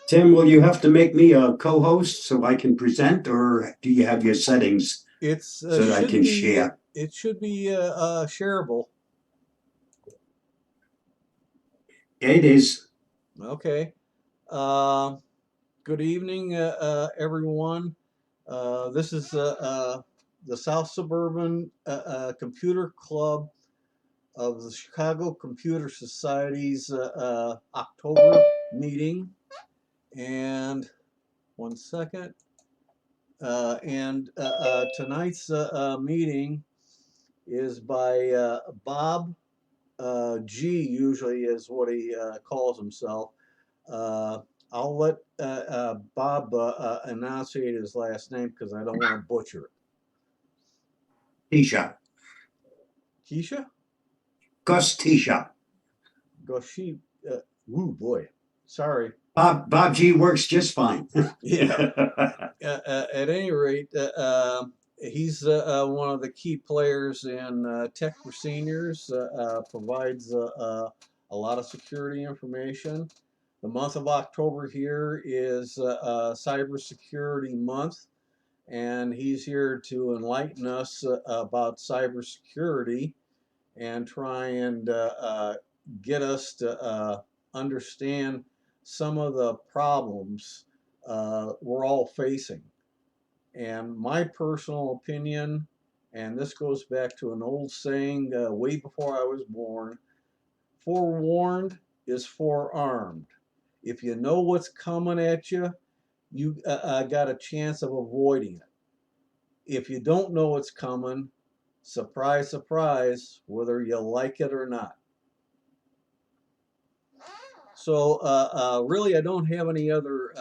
Tim, will you have to make me a co-host so I can present, or do you have your settings It's so that I can share? it should be shareable. It is. Okay. Uh, Good evening, everyone. This is the South Suburban Computer Club of the Chicago Computer Society's October meeting. And one second. And tonight's meeting is by Bob G, usually is what he calls himself. Uh, I'll let Bob enunciate his last name because I don't want to butcher it. Tisha. Keisha? Gostischa. Goshi? Ooh, boy. Sorry. Bob G works just fine. Yeah. At any rate, he's one of the key players in Tech for Seniors, provides a lot of security information. The month of October here is Cybersecurity Month, and he's here to enlighten us about cybersecurity and try and get us to understand some of the problems we're all facing. And my personal opinion, and this goes back to an old saying way before I was born, forewarned is forearmed. If you know what's coming at you, you got a chance of avoiding it. If you don't know what's coming, surprise, surprise, whether you like it or not. So really, I don't have any other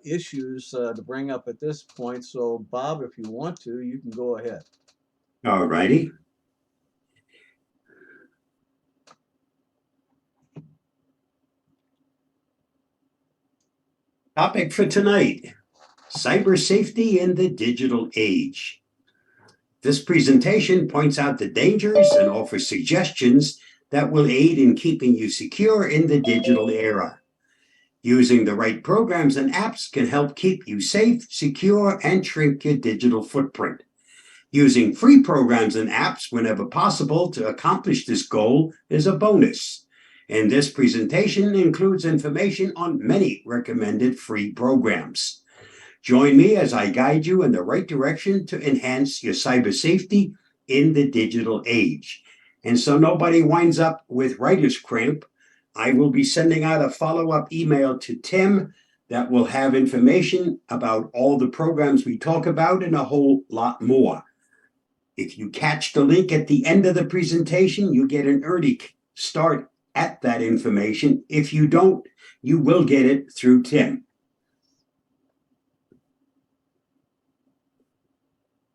issues to bring up at this point. So Bob, if you want to, you can go ahead. All righty. Topic for tonight: cyber safety in the digital age. This presentation points out the dangers and offers suggestions that will aid in keeping you secure in the digital era. Using the right programs and apps can help keep you safe, secure, and shrink your digital footprint. Using free programs and apps whenever possible to accomplish this goal is a bonus. And this presentation includes information on many recommended free programs. Join me as I guide you in the right direction to enhance your cyber safety in the digital age. And so nobody winds up with writer's cramp, I will be sending out a follow up email to Tim that will have information about all the programs we talk about and a whole lot more. If you catch the link at the end of the presentation, you get an early start at that information. If you don't, you will get it through Tim.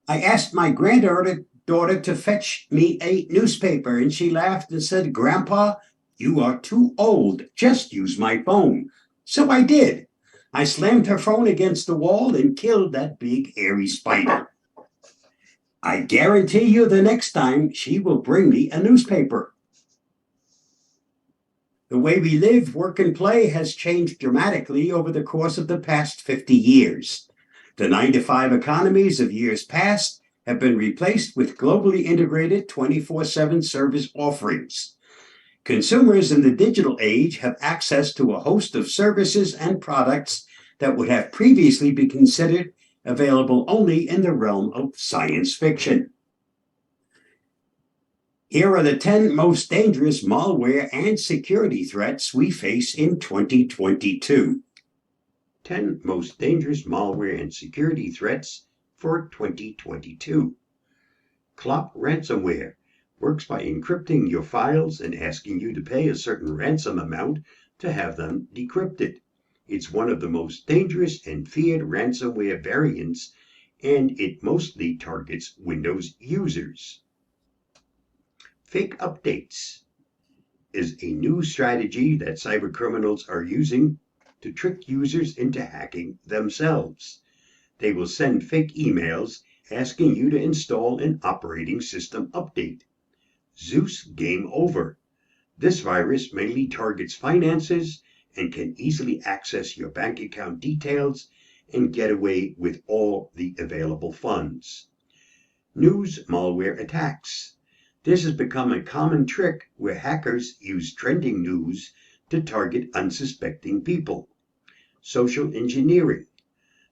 I asked my granddaughter to fetch me a newspaper, and she laughed and said, "Grandpa, you are too old. Just use my phone." So I did. I slammed her phone against the wall and killed that big hairy spider. I guarantee you the next time she will bring me a newspaper. The way we live, work, and play has changed dramatically over the course of the past 50 years. The 9 to 5 economies of years past have been replaced with globally integrated 24/7 service offerings. Consumers in the digital age have access to a host of services and products that would have previously been considered available only in the realm of science fiction. Here are the 10 most dangerous malware and security threats we face in 2022. 10 most dangerous malware and security threats for 2022. Clop ransomware works by encrypting your files and asking you to pay a certain ransom amount to have them decrypted. It's one of the most dangerous and feared ransomware variants, and it mostly targets Windows users. Fake updates is a new strategy that cybercriminals are using to trick users into hacking themselves. They will send fake emails asking you to install an operating system update. Zeus Game Over. This virus mainly targets finances and can easily access your bank account details and get away with all the available funds. News malware attacks. This has become a common trick where hackers use trending news to target unsuspecting people. Social engineering.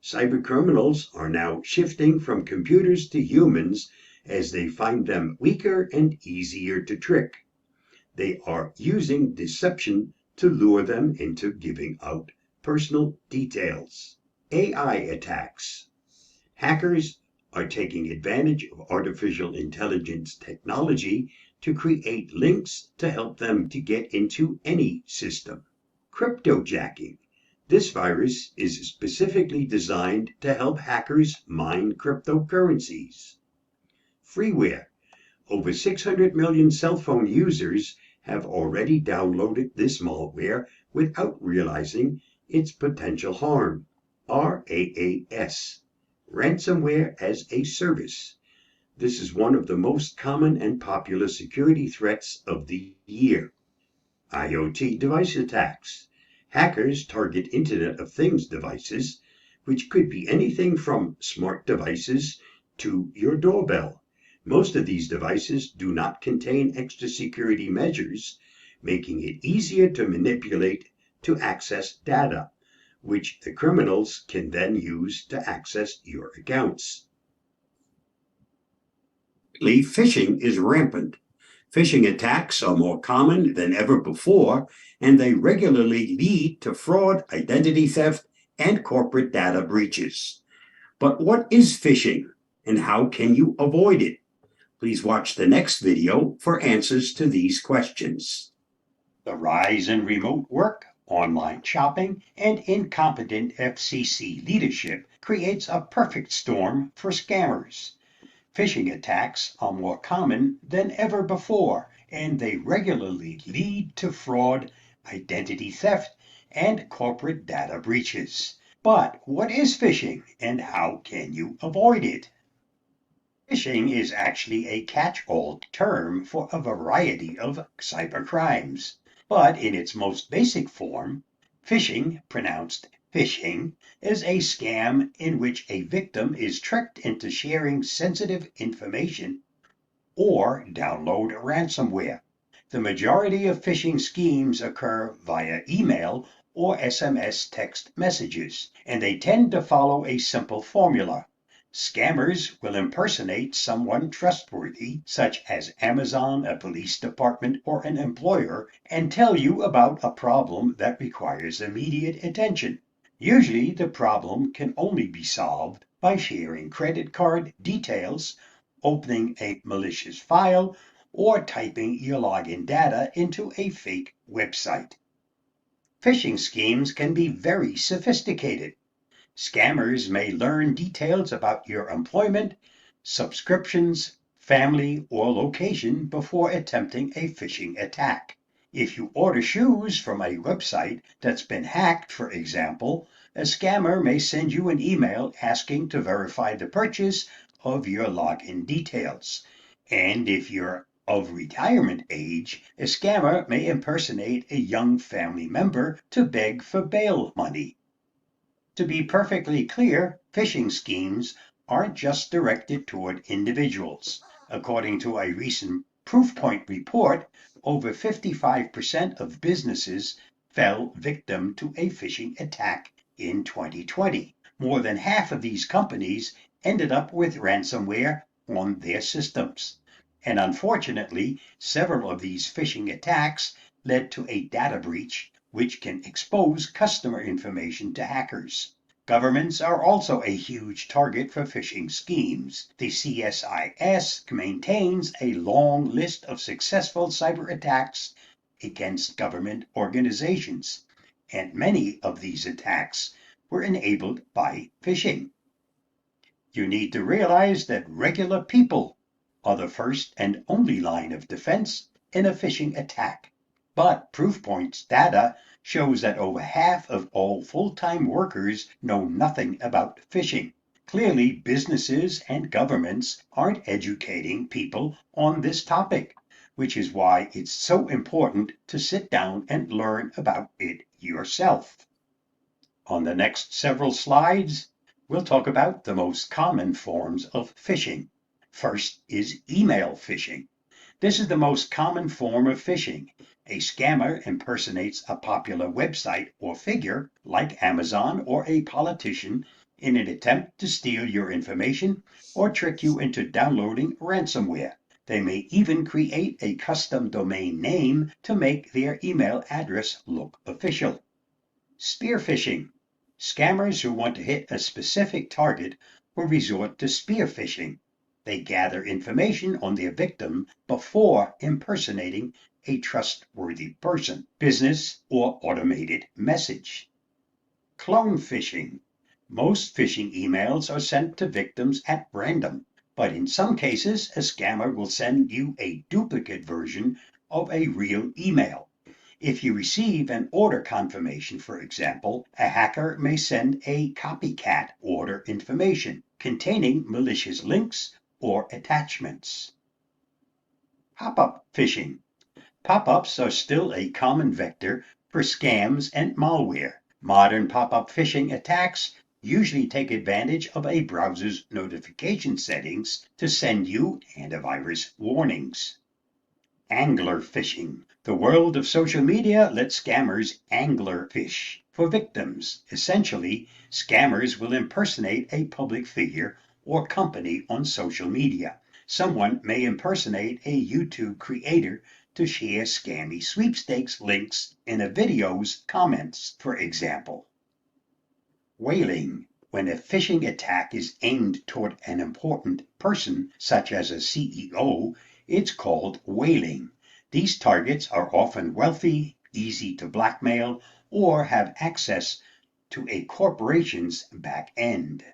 Cybercriminals are now shifting from computers to humans as they find them weaker and easier to trick. They are using deception to lure them into giving out personal details. AI attacks. Hackers are taking advantage of artificial intelligence technology to create links to help them to get into any system. Cryptojacking. This virus is specifically designed to help hackers mine cryptocurrencies. Freeware. Over 600 million cell phone users have already downloaded this malware without realizing its potential harm. RAAS. Ransomware as a Service. This is one of the most common and popular security threats of the year. IoT device attacks. Hackers target Internet of Things devices, which could be anything from smart devices to your doorbell. Most of these devices do not contain extra security measures, making it easier to manipulate to access data, which the criminals can then use to access your accounts. Phishing is rampant. Phishing attacks are more common than ever before, and they regularly lead to fraud, identity theft, and corporate data breaches. But what is phishing, and how can you avoid it? Please watch the next video for answers to these questions. The rise in remote work, online shopping, and incompetent FCC leadership creates a perfect storm for scammers. Phishing attacks are more common than ever before, and they regularly lead to fraud, identity theft, and corporate data breaches. But what is phishing, and how can you avoid it? Phishing is actually a catch-all term for a variety of cybercrimes. But in its most basic form, phishing, pronounced phishing, is a scam in which a victim is tricked into sharing sensitive information or download ransomware. The majority of phishing schemes occur via email or SMS text messages, and they tend to follow a simple formula. Scammers will impersonate someone trustworthy, such as Amazon, a police department, or an employer, and tell you about a problem that requires immediate attention. Usually, the problem can only be solved by sharing credit card details, opening a malicious file, or typing your login data into a fake website. Phishing schemes can be very sophisticated. Scammers may learn details about your employment, subscriptions, family, or location before attempting a phishing attack. If you order shoes from a website that's been hacked, for example, a scammer may send you an email asking to verify the purchase of your login details. And if you're of retirement age, a scammer may impersonate a young family member to beg for bail money. To be perfectly clear, phishing schemes aren't just directed toward individuals. According to a recent Proofpoint report, over 55% of businesses fell victim to a phishing attack in 2020. More than half of these companies ended up with ransomware on their systems. And unfortunately, several of these phishing attacks led to a data breach, which can expose customer information to hackers. Governments are also a huge target for phishing schemes. The CSIS maintains a long list of successful cyber attacks against government organizations, and many of these attacks were enabled by phishing. You need to realize that regular people are the first and only line of defense in a phishing attack. But Proofpoint's data shows that over half of all full-time workers know nothing about phishing. Clearly, businesses and governments aren't educating people on this topic. which is why it's so important to sit down and learn about it yourself. On the next several slides, we'll talk about the most common forms of phishing. First is email phishing. This is the most common form of phishing. A scammer impersonates a popular website or figure, like Amazon or a politician, in an attempt to steal your information or trick you into downloading ransomware. They may even create a custom domain name to make their email address look official. Spear phishing. Scammers who want to hit a specific target will resort to spear phishing. They gather information on their victim before impersonating a trustworthy person, business, or automated message. Clone phishing. Most phishing emails are sent to victims at random, but in some cases, a scammer will send you a duplicate version of a real email. If you receive an order confirmation, for example, a hacker may send a copycat order information containing malicious links or attachments. Pop-up phishing. Pop-ups are still a common vector for scams and malware. Modern pop-up phishing attacks usually take advantage of a browser's notification settings to send you antivirus warnings. Angler phishing. The world of social media lets scammers angler fish for victims. Essentially, scammers will impersonate a public figure or company on social media. Someone may impersonate a YouTube creator to share scammy sweepstakes links in a video's comments, for example. Whaling. When a phishing attack is aimed toward an important person, such as a CEO, it's called whaling. These targets are often wealthy, easy to blackmail, or have access to a corporation's back end.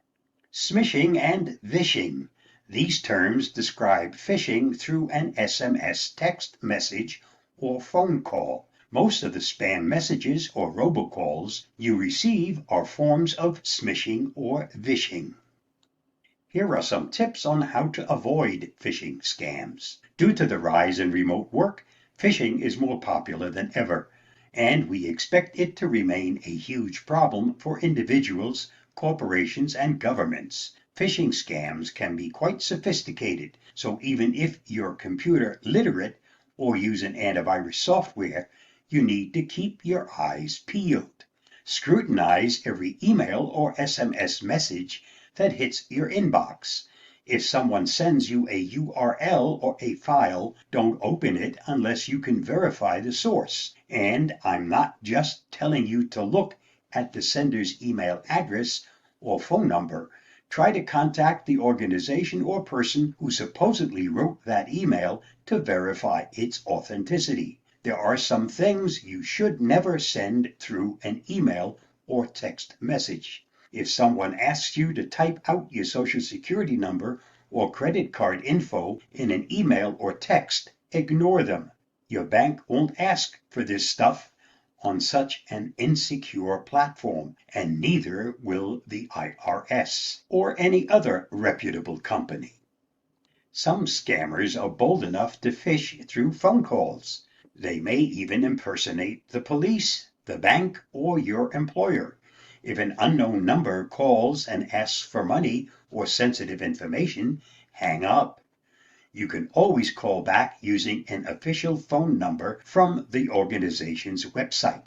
Smishing and vishing. These terms describe phishing through an SMS text message or phone call. Most of the spam messages or robocalls you receive are forms of smishing or vishing. Here are some tips on how to avoid phishing scams. Due to the rise in remote work, phishing is more popular than ever, and we expect it to remain a huge problem for individuals, corporations, and governments. Phishing scams can be quite sophisticated, so even if you're computer literate or use an antivirus software, you need to keep your eyes peeled. Scrutinize every email or SMS message that hits your inbox. If someone sends you a URL or a file, don't open it unless you can verify the source. And I'm not just telling you to look at the sender's email address or phone number. Try to contact the organization or person who supposedly wrote that email to verify its authenticity. There are some things you should never send through an email or text message. If someone asks you to type out your social security number or credit card info in an email or text, ignore them. Your bank won't ask for this stuff on such an insecure platform, and neither will the IRS or any other reputable company. Some scammers are bold enough to phish through phone calls. They may even impersonate the police, the bank, or your employer. If an unknown number calls and asks for money or sensitive information, hang up. You can always call back using an official phone number from the organization's website.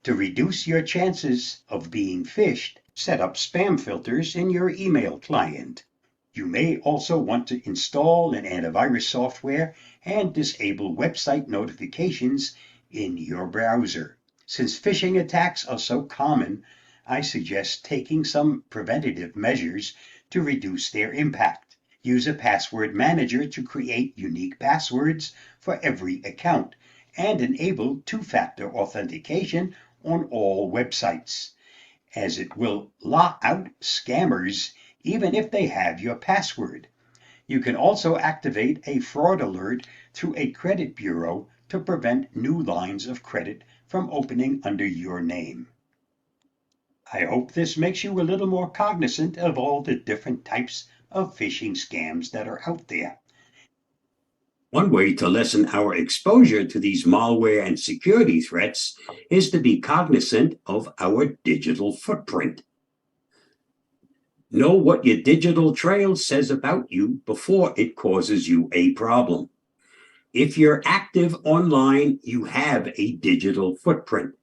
To reduce your chances of being phished, set up spam filters in your email client. You may also want to install an antivirus software and disable website notifications in your browser. Since phishing attacks are so common, I suggest taking some preventative measures to reduce their impact. Use a password manager to create unique passwords for every account and enable two-factor authentication on all websites, as it will lock out scammers even if they have your password. You can also activate a fraud alert through a credit bureau to prevent new lines of credit from opening under your name. I hope this makes you a little more cognizant of all the different types of phishing scams that are out there. One way to lessen our exposure to these malware and security threats is to be cognizant of our digital footprint. Know what your digital trail says about you before it causes you a problem. If you're active online, you have a digital footprint.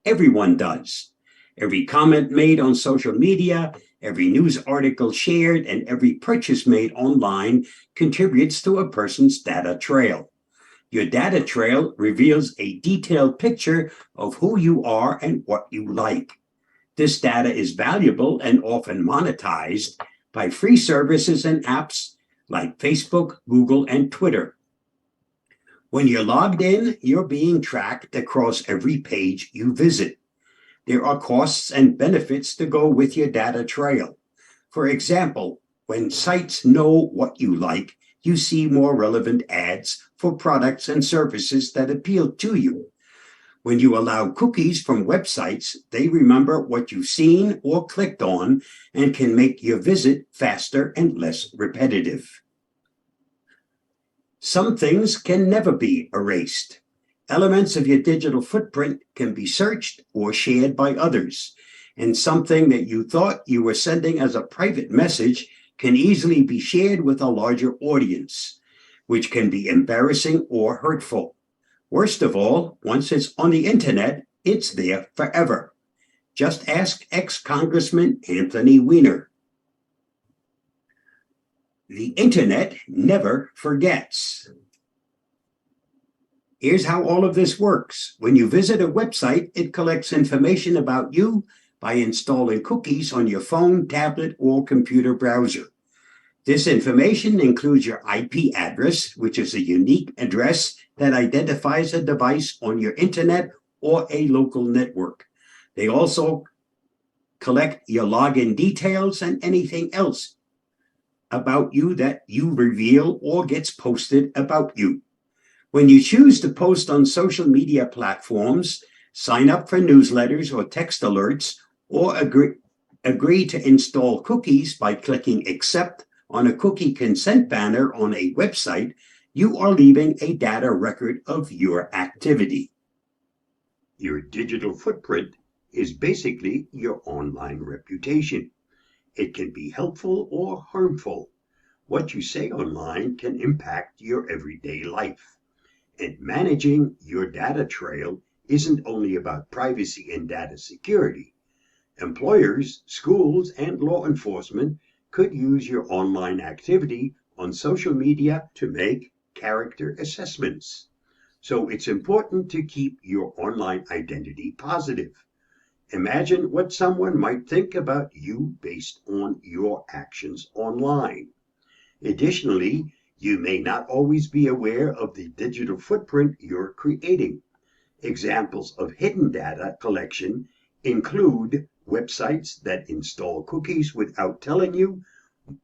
Everyone does. Every comment made on social media, every news article shared, and every purchase made online contributes to a person's data trail. Your data trail reveals a detailed picture of who you are and what you like. This data is valuable and often monetized by free services and apps like Facebook, Google, and Twitter. When you're logged in, you're being tracked across every page you visit. There are costs and benefits to go with your data trail. For example, when sites know what you like, you see more relevant ads for products and services that appeal to you. When you allow cookies from websites, they remember what you've seen or clicked on and can make your visit faster and less repetitive. Some things can never be erased. Elements of your digital footprint can be searched or shared by others, and something that you thought you were sending as a private message can easily be shared with a larger audience, which can be embarrassing or hurtful. Worst of all, once it's on the internet, it's there forever. Just ask ex-Congressman Anthony Weiner. The internet never forgets. Here's how all of this works. When you visit a website, it collects information about you by installing cookies on your phone, tablet, or computer browser. This information includes your IP address, which is a unique address that identifies a device on your internet or a local network. They also collect your login details and anything else about you that you reveal or gets posted about you. When you choose to post on social media platforms, sign up for newsletters or text alerts, or agree to install cookies by clicking accept on a cookie consent banner on a website, you are leaving a data record of your activity. Your digital footprint is basically your online reputation. It can be helpful or harmful. What you say online can impact your everyday life. And managing your data trail isn't only about privacy and data security. Employers, schools, and law enforcement could use your online activity on social media to make character assessments. So it's important to keep your online identity positive. Imagine what someone might think about you based on your actions online. Additionally, you may not always be aware of the digital footprint you're creating. Examples of hidden data collection include websites that install cookies without telling you,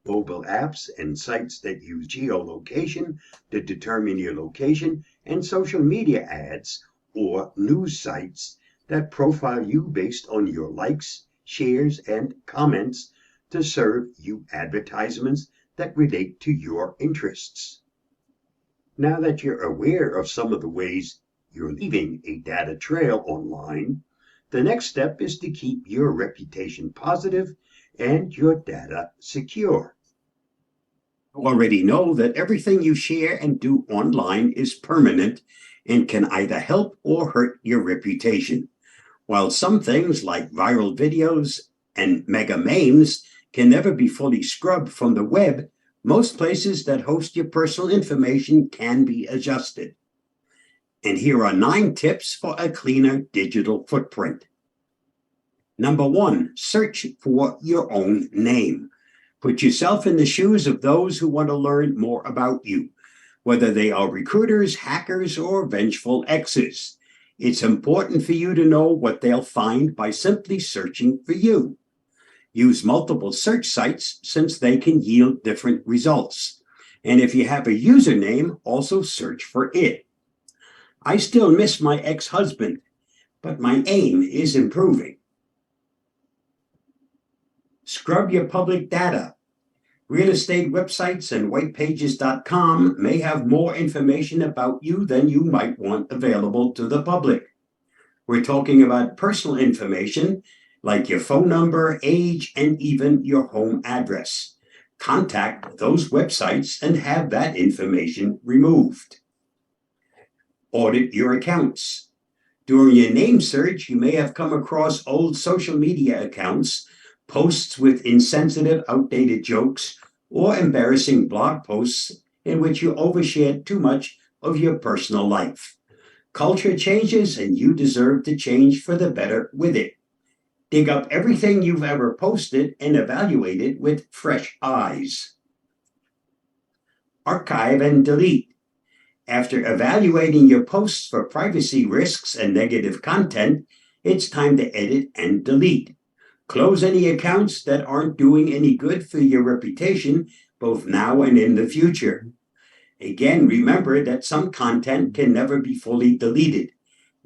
mobile apps and sites that use geolocation to determine your location, and social media ads or news sites that profile you based on your likes, shares, and comments to serve you advertisements that relate to your interests. Now that you're aware of some of the ways you're leaving a data trail online, the next step is to keep your reputation positive and your data secure. You already know that everything you share and do online is permanent and can either help or hurt your reputation. While some things like viral videos and mega memes can never be fully scrubbed from the web, most places that host your personal information can be adjusted. And here are 9 tips for a cleaner digital footprint. Number 1, search for your own name. Put yourself in the shoes of those who want to learn more about you, whether they are recruiters, hackers, or vengeful exes. It's important for you to know what they'll find by simply searching for you. Use multiple search sites since they can yield different results. And if you have a username, also search for it. I still miss my ex-husband, but my aim is improving. Scrub your public data. Real estate websites and whitepages.com may have more information about you than you might want available to the public. We're talking about personal information like your phone number, age, and even your home address. Contact those websites and have that information removed. Audit your accounts. During your name search, you may have come across old social media accounts, posts with insensitive, outdated jokes, or embarrassing blog posts in which you overshared too much of your personal life. Culture changes, and you deserve to change for the better with it. Dig up everything you've ever posted and evaluate it with fresh eyes. Archive and delete. After evaluating your posts for privacy risks and negative content, it's time to edit and delete. Close any accounts that aren't doing any good for your reputation, both now and in the future. Again, remember that some content can never be fully deleted.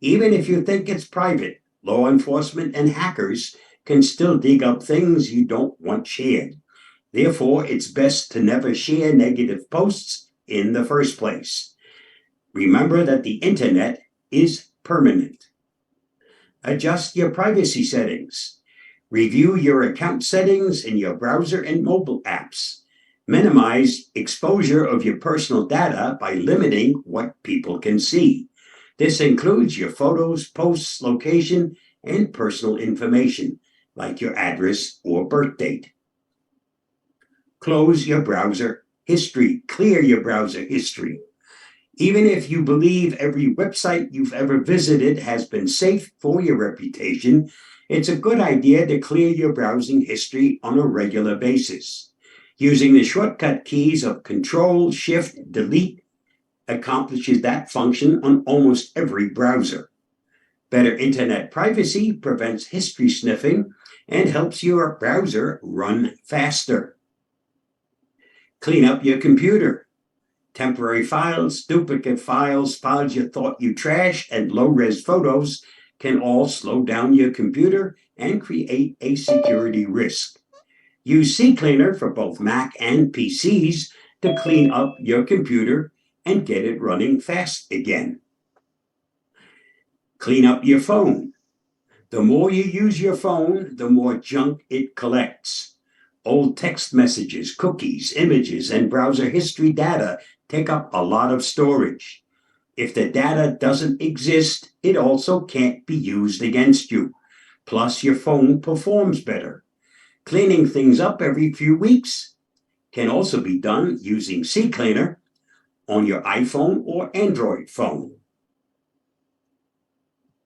Even if you think it's private, law enforcement and hackers can still dig up things you don't want shared. Therefore, it's best to never share negative posts in the first place. Remember that the internet is permanent. Adjust your privacy settings. Review your account settings in your browser and mobile apps. Minimize exposure of your personal data by limiting what people can see. This includes your photos, posts, location, and personal information, like your address or birth date. Close your browser history. Clear your browser history. Even if you believe every website you've ever visited has been safe for your reputation, it's a good idea to clear your browsing history on a regular basis. Using the shortcut keys of Control, Shift, Delete accomplishes that function on almost every browser. Better internet privacy prevents history sniffing and helps your browser run faster. Clean up your computer. Temporary files, duplicate files, files you thought you trashed, and low-res photos can all slow down your computer and create a security risk. Use CCleaner for both Mac and PCs to clean up your computer and get it running fast again. Clean up your phone. The more you use your phone, the more junk it collects. Old text messages, cookies, images, and browser history data take up a lot of storage. If the data doesn't exist, it also can't be used against you. Plus, your phone performs better. Cleaning things up every few weeks can also be done using CCleaner on your iPhone or Android phone.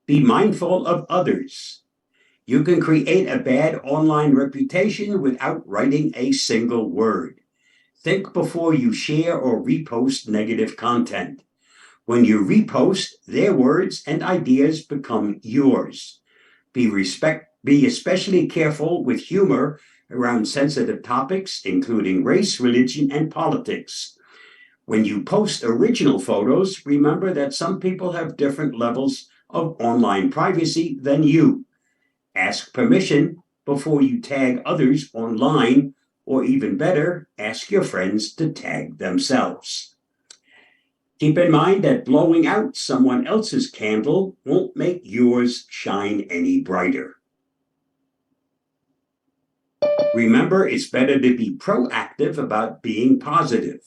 Be mindful of others. You can create a bad online reputation without writing a single word. Think before you share or repost negative content. When you repost, their words and ideas become yours. Be especially careful with humor around sensitive topics, including race, religion, and politics. When you post original photos, remember that some people have different levels of online privacy than you. Ask permission before you tag others online, or even better, ask your friends to tag themselves. Keep in mind that blowing out someone else's candle won't make yours shine any brighter. Remember, it's better to be proactive about being positive.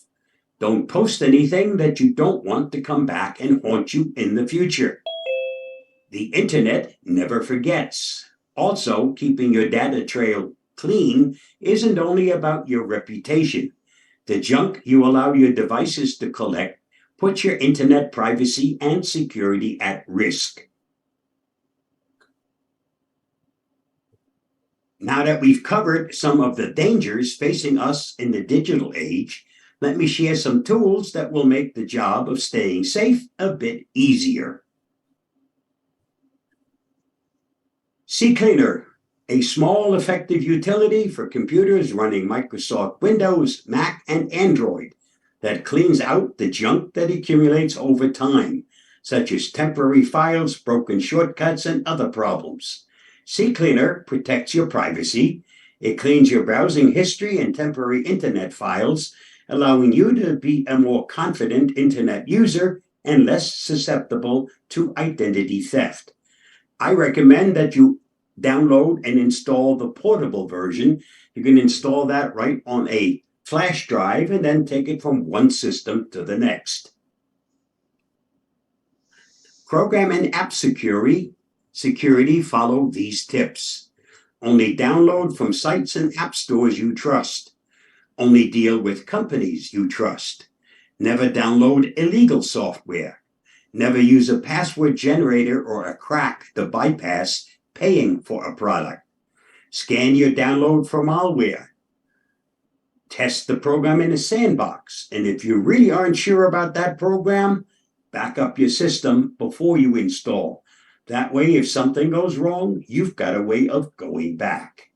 Don't post anything that you don't want to come back and haunt you in the future. The internet never forgets. Also, keeping your data trail clean isn't only about your reputation. The junk you allow your devices to collect puts your internet privacy and security at risk. Now that we've covered some of the dangers facing us in the digital age, let me share some tools that will make the job of staying safe a bit easier. CCleaner, a small, effective utility for computers running Microsoft Windows, Mac, and Android that cleans out the junk that accumulates over time, such as temporary files, broken shortcuts, and other problems. CCleaner protects your privacy. It cleans your browsing history and temporary internet files, allowing you to be a more confident internet user and less susceptible to identity theft. I recommend that you download and install the portable version. You can install that right on a flash drive and then take it from one system to the next. Program and app security follow these tips. Only download from sites and app stores you trust. Only deal with companies you trust. Never download illegal software. Never use a password generator or a crack to bypass paying for a product. Scan your download for malware. Test the program in a sandbox. And if you really aren't sure about that program, back up your system before you install. That way, if something goes wrong, you've got a way of going back.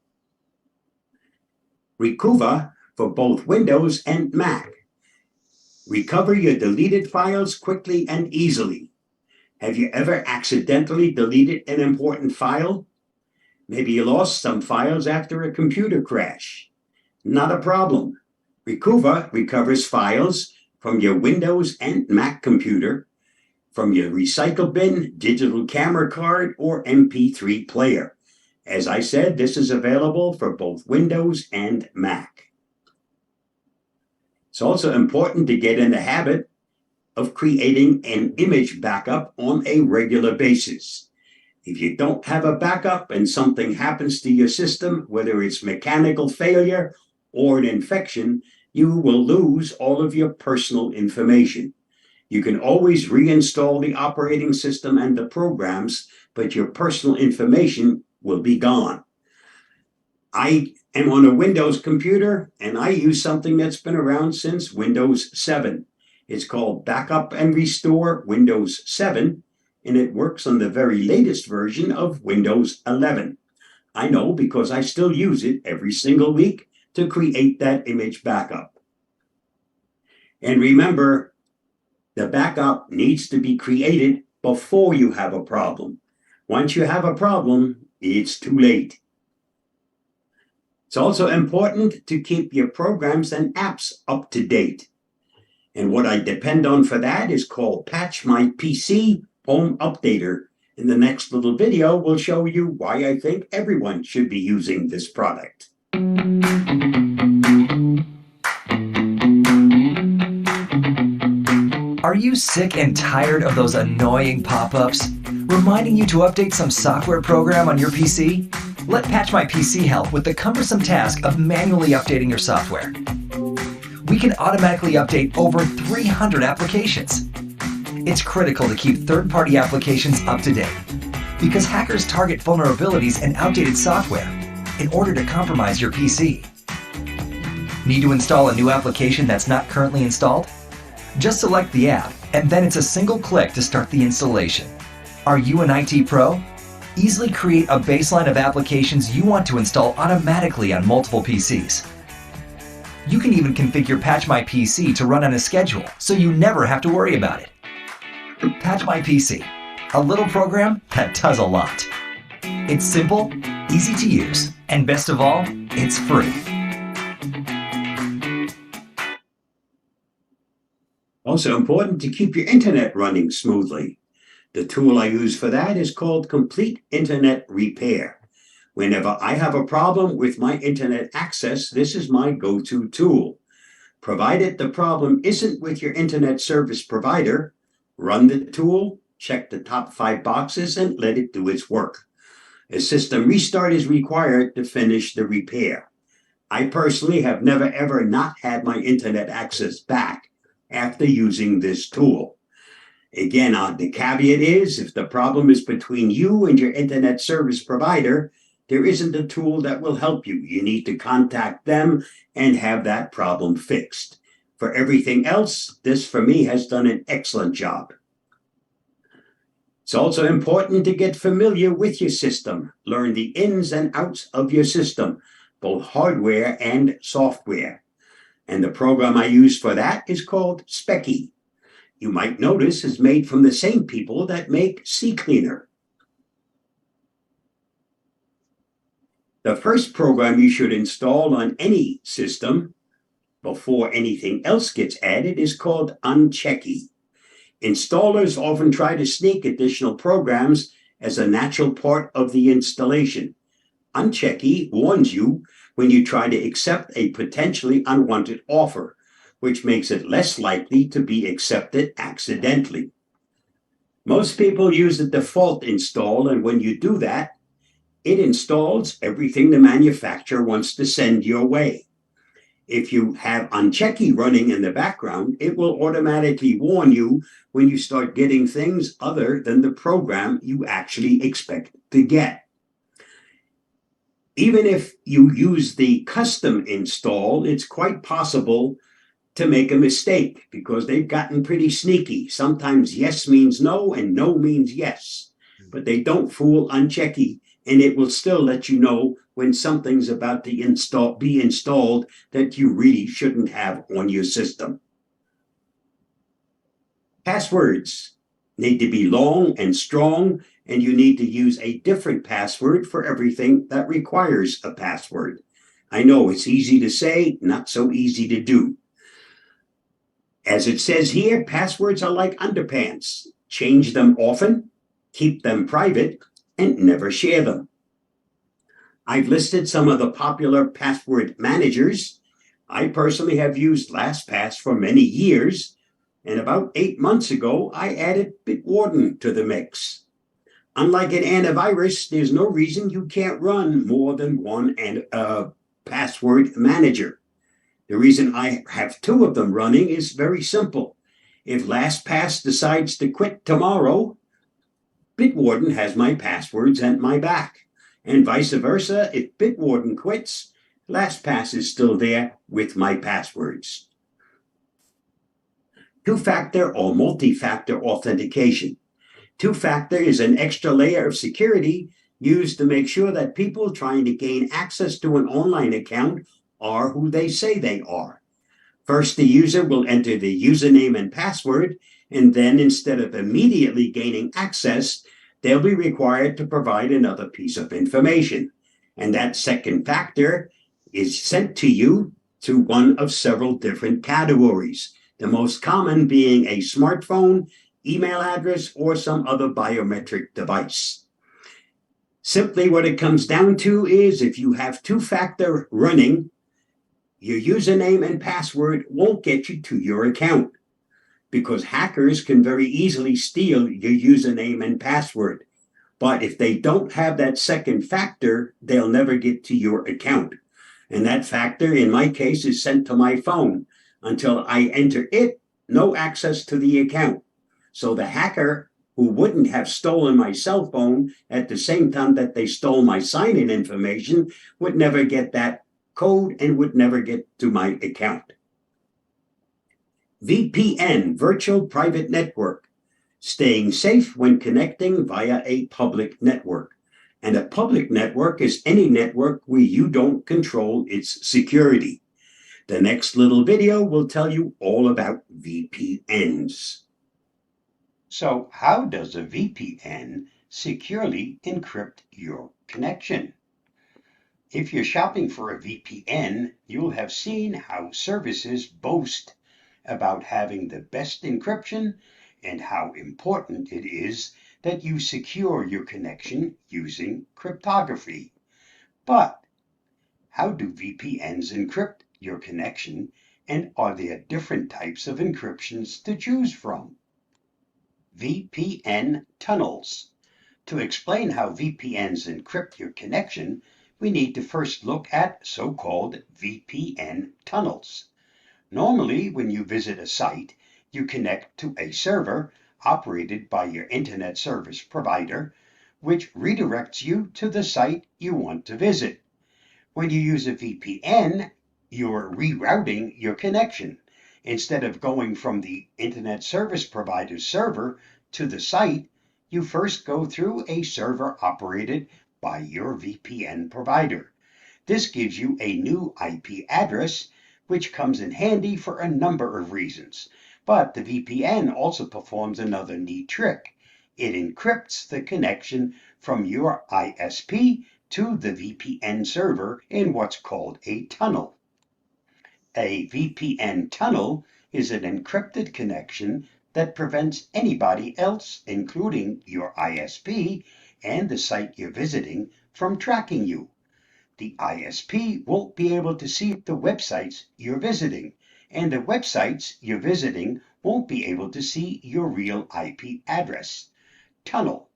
Recover for both Windows and Mac. Recover your deleted files quickly and easily. Have you ever accidentally deleted an important file? Maybe you lost some files after a computer crash. Not a problem. Recover recovers files from your Windows and Mac computer, from your recycle bin, digital camera card, or MP3 player. As I said, this is available for both Windows and Mac. It's also important to get in the habit of creating an image backup on a regular basis. If you don't have a backup and something happens to your system, whether it's mechanical failure or an infection, you will lose all of your personal information. You can always reinstall the operating system and the programs, but your personal information will be gone. I am on a Windows computer, and I use something that's been around since Windows 7. It's called Backup and Restore Windows 7, and it works on the very latest version of Windows 11. I know because I still use it every single week to create that image backup. And remember, the backup needs to be created before you have a problem. Once you have a problem, it's too late. It's also important to keep your programs and apps up to date. And what I depend on for that is called Patch My PC Home Updater. In the next little video, we'll show you why I think everyone should be using this product. Are you sick and tired of those annoying pop-ups reminding you to update some software program on your PC? Let Patch My PC help with the cumbersome task of manually updating your software. We can automatically update over 300 applications. It's critical to keep third-party applications up to date because hackers target vulnerabilities and outdated software in order to compromise your PC. Need to install a new application that's not currently installed? Just select the app, and then it's a single click to start the installation. Are you an IT pro? Easily create a baseline of applications you want to install automatically on multiple PCs. You can even configure Patch My PC to run on a schedule, so you never have to worry about it. Patch My PC, a little program that does a lot. It's simple, easy to use, and best of all, it's free. Also important to keep your internet running smoothly. The tool I use for that is called Complete Internet Repair. Whenever I have a problem with my internet access, this is my go-to tool. Provided the problem isn't with your internet service provider, run the tool, check the top 5 boxes, and let it do its work. A system restart is required to finish the repair. I personally have never ever not had my internet access back after using this tool. Again, the caveat is if the problem is between you and your internet service provider, there isn't a tool that will help you. You need to contact them and have that problem fixed. For everything else, this for me has done an excellent job. It's also important to get familiar with your system. Learn the ins and outs of your system, both hardware and software. And the program I use for that is called Specky. You might notice is made from the same people that make CCleaner. The first program you should install on any system before anything else gets added is called Unchecky. Installers often try to sneak additional programs as a natural part of the installation. Unchecky warns you when you try to accept a potentially unwanted offer, which makes it less likely to be accepted accidentally. Most people use the default install, and when you do that, it installs everything the manufacturer wants to send your way. If you have Unchecky running in the background, it will automatically warn you when you start getting things other than the program you actually expect to get. Even if you use the custom install, it's quite possible to make a mistake because they've gotten pretty sneaky. Sometimes yes means no and no means yes, but they don't fool Unchecky, and it will still let you know when something's about to be installed that you really shouldn't have on your system. Passwords need to be long and strong, and you need to use a different password for everything that requires a password. I know it's easy to say, not so easy to do. As it says here, passwords are like underpants. Change them often, keep them private, and never share them. I've listed some of the popular password managers. I personally have used LastPass for many years, and about 8 months ago, I added Bitwarden to the mix. Unlike an antivirus, there's no reason you can't run more than one password manager. The reason I have 2 of them running is very simple. If LastPass decides to quit tomorrow, Bitwarden has my passwords at my back. And vice versa, if Bitwarden quits, LastPass is still there with my passwords. Two-factor or multi-factor authentication. Two-factor is an extra layer of security used to make sure that people trying to gain access to an online account are who they say they are. First, the user will enter the username and password, and then instead of immediately gaining access, they'll be required to provide another piece of information. And that second factor is sent to you through one of several different categories, the most common being a smartphone, email address, or some other biometric device. Simply what it comes down to is if you have two-factor running, your username and password won't get you to your account because hackers can very easily steal your username and password. But if they don't have that second factor, they'll never get to your account. And that factor, in my case, is sent to my phone. Until I enter it, no access to the account. So the hacker who wouldn't have stolen my cell phone at the same time that they stole my sign-in information would never get that code and would never get to my account. VPN, Virtual Private Network, staying safe when connecting via a public network. And a public network is any network where you don't control its security. The next little video will tell you all about VPNs. So how does a VPN securely encrypt your connection? If you're shopping for a VPN, you'll have seen how services boast about having the best encryption and how important it is that you secure your connection using cryptography. But how do VPNs encrypt your connection, and are there different types of encryptions to choose from? VPN tunnels. To explain how VPNs encrypt your connection, we need to first look at so-called VPN tunnels. Normally, when you visit a site, you connect to a server operated by your internet service provider, which redirects you to the site you want to visit. When you use a VPN, you're rerouting your connection. Instead of going from the internet service provider's server to the site, you first go through a server operated by your VPN provider. This gives you a new IP address, which comes in handy for a number of reasons. But the VPN also performs another neat trick. It encrypts the connection from your ISP to the VPN server in what's called a tunnel. A VPN tunnel is an encrypted connection that prevents anybody else, including your ISP and the site you're visiting, from tracking you. The ISP won't be able to see the websites you're visiting, and the websites you're visiting won't be able to see your real IP address. Tunnel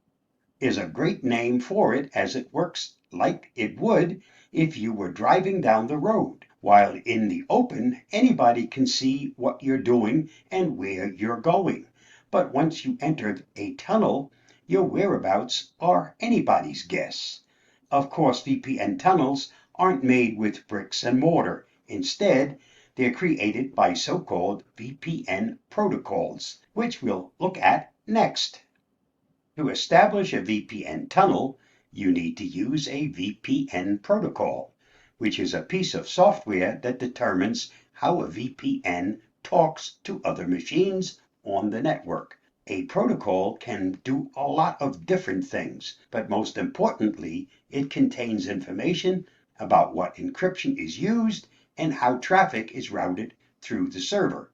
is a great name for it, as it works like it would if you were driving down the road. While in the open, anybody can see what you're doing and where you're going. But once you enter a tunnel, your whereabouts are anybody's guess. Of course, VPN tunnels aren't made with bricks and mortar. Instead, they're created by so-called VPN protocols, which we'll look at next. To establish a VPN tunnel, you need to use a VPN protocol, which is a piece of software that determines how a VPN talks to other machines on the network. A protocol can do a lot of different things, but most importantly, it contains information about what encryption is used and how traffic is routed through the server.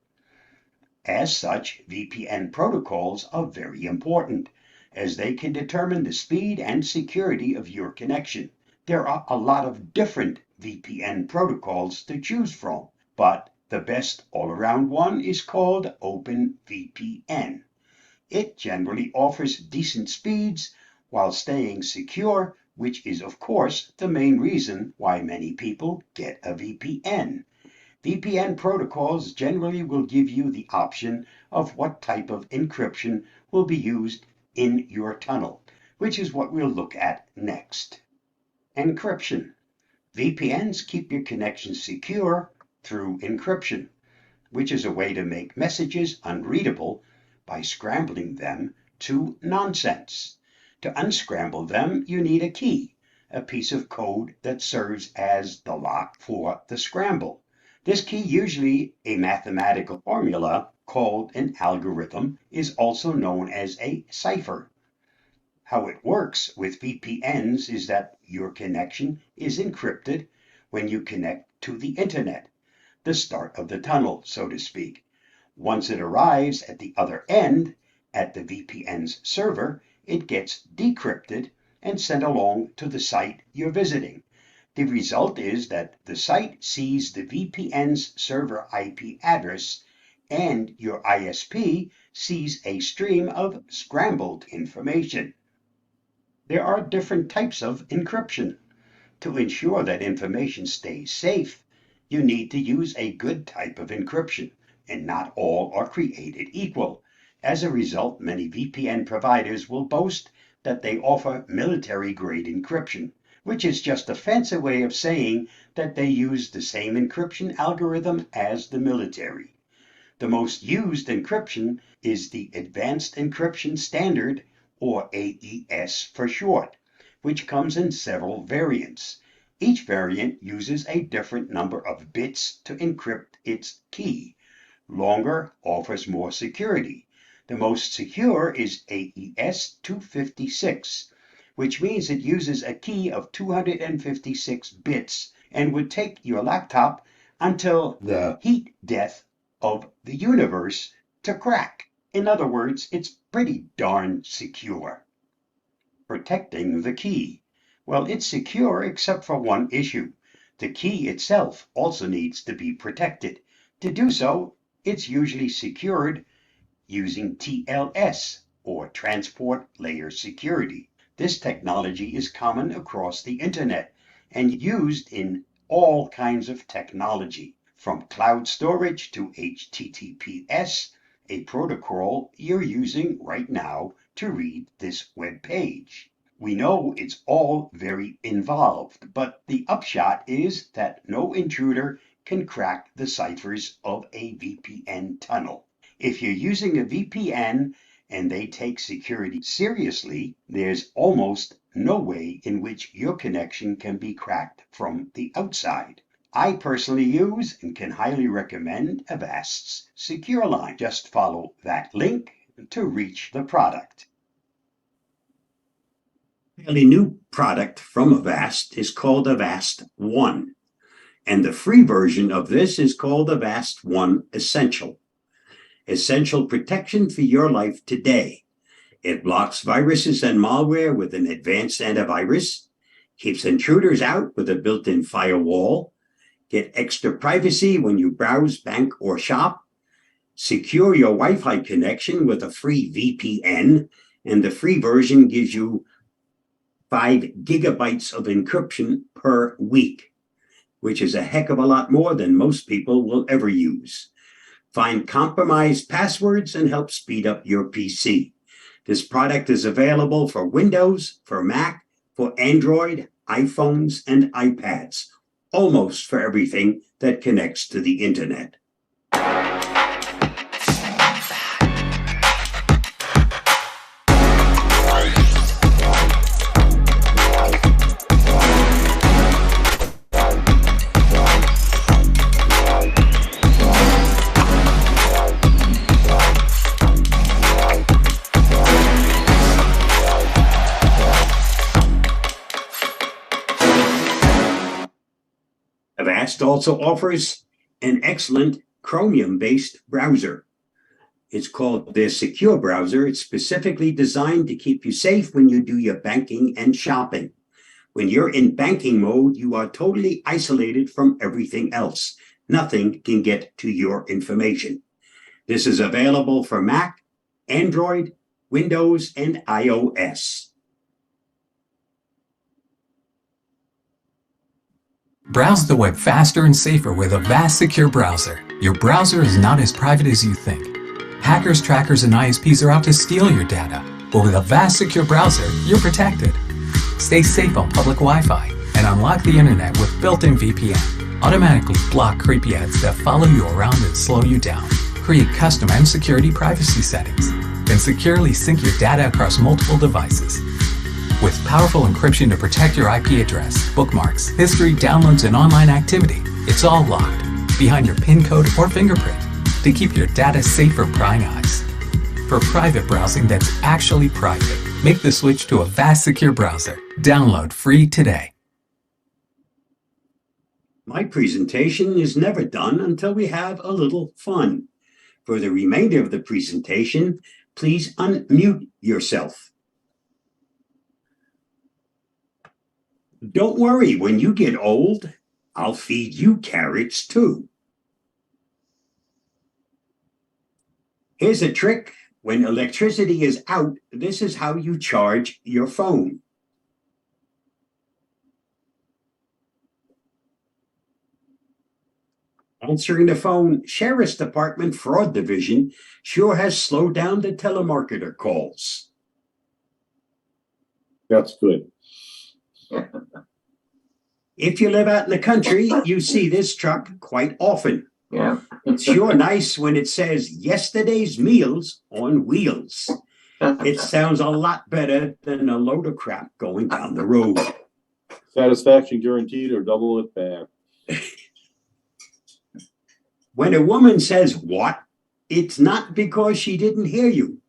As such, VPN protocols are very important, as they can determine the speed and security of your connection. There are a lot of different VPN protocols to choose from, but the best all-around one is called OpenVPN. It generally offers decent speeds while staying secure, which is of course the main reason why many people get a VPN. VPN protocols generally will give you the option of what type of encryption will be used in your tunnel, which is what we'll look at next. Encryption. VPNs keep your connection secure through encryption, which is a way to make messages unreadable by scrambling them to nonsense. To unscramble them, you need a key, a piece of code that serves as the lock for the scramble. This key, usually a mathematical formula called an algorithm, is also known as a cipher. How it works with VPNs is that your connection is encrypted when you connect to the internet, the start of the tunnel, so to speak. Once it arrives at the other end, at the VPN's server, it gets decrypted and sent along to the site you're visiting. The result is that the site sees the VPN's server IP address, and your ISP sees a stream of scrambled information. There are different types of encryption. To ensure that information stays safe, you need to use a good type of encryption, and not all are created equal. As a result, many VPN providers will boast that they offer military-grade encryption, which is just a fancy way of saying that they use the same encryption algorithm as the military. The most used encryption is the Advanced Encryption Standard, or AES for short, which comes in several variants. Each variant uses a different number of bits to encrypt its key. Longer offers more security. The most secure is AES 256, which means it uses a key of 256 bits and would take your laptop until the heat death of the universe to crack. In other words, it's pretty darn secure. Protecting the key. Well, it's secure except for one issue. The key itself also needs to be protected. To do so, it's usually secured using TLS, or Transport Layer Security. This technology is common across the internet and used in all kinds of technology, from cloud storage to HTTPS, a protocol you're using right now to read this web page. We know it's all very involved, but the upshot is that no intruder can crack the ciphers of a VPN tunnel. If you're using a VPN and they take security seriously, there's almost no way in which your connection can be cracked from the outside. I personally use and can highly recommend Avast's Secure Line. Just follow that link to reach the product. fairly new product from Avast is called Avast One, and the free version of this is called Avast One Essential. Essential protection for your life today. It blocks viruses and malware with an advanced antivirus, keeps intruders out with a built-in firewall, get extra privacy when you browse, bank, or shop, secure your Wi-Fi connection with a free VPN, and the free version gives you 5 gigabytes of encryption per week, which is a heck of a lot more than most people will ever use. Find compromised passwords and help speed up your PC. This product is available for Windows, for Mac, for Android, iPhones, and iPads, almost for everything that connects to the internet. Avast also offers an excellent Chromium-based browser. It's called their secure browser. It's specifically designed to keep you safe when you do your banking and shopping. When you're in banking mode, you are totally isolated from everything else. Nothing can get to your information. This is available for Mac, Android, Windows, and iOS. Browse the web faster and safer with Avast Secure Browser. Your browser is not as private as you think. Hackers, trackers, and ISPs are out to steal your data, but with Avast Secure Browser, you're protected. Stay safe on public Wi-Fi and unlock the internet with built-in VPN. Automatically block creepy ads that follow you around and slow you down. Create custom and security privacy settings. Then securely sync your data across multiple devices. With powerful encryption to protect your IP address, bookmarks, history, downloads, and online activity, it's all locked behind your PIN code or fingerprint to keep your data safe from prying eyes. For private browsing that's actually private, make the switch to Avast Secure Browser. Download free today. My presentation is never done until we have a little fun. For the remainder of the presentation, please unmute yourself. Don't worry, when you get old, I'll feed you carrots too. Here's a trick. When electricity is out, this is how you charge your phone. Answering the phone, Sheriff's Department Fraud Division sure has slowed down the telemarketer calls. That's good. If you live out in the country, you see this truck quite often. Yeah. It's sure nice when it says yesterday's meals on wheels. It sounds a lot better than a load of crap going down the road. Satisfaction guaranteed or double it back. When a woman says what, it's not because she didn't hear you.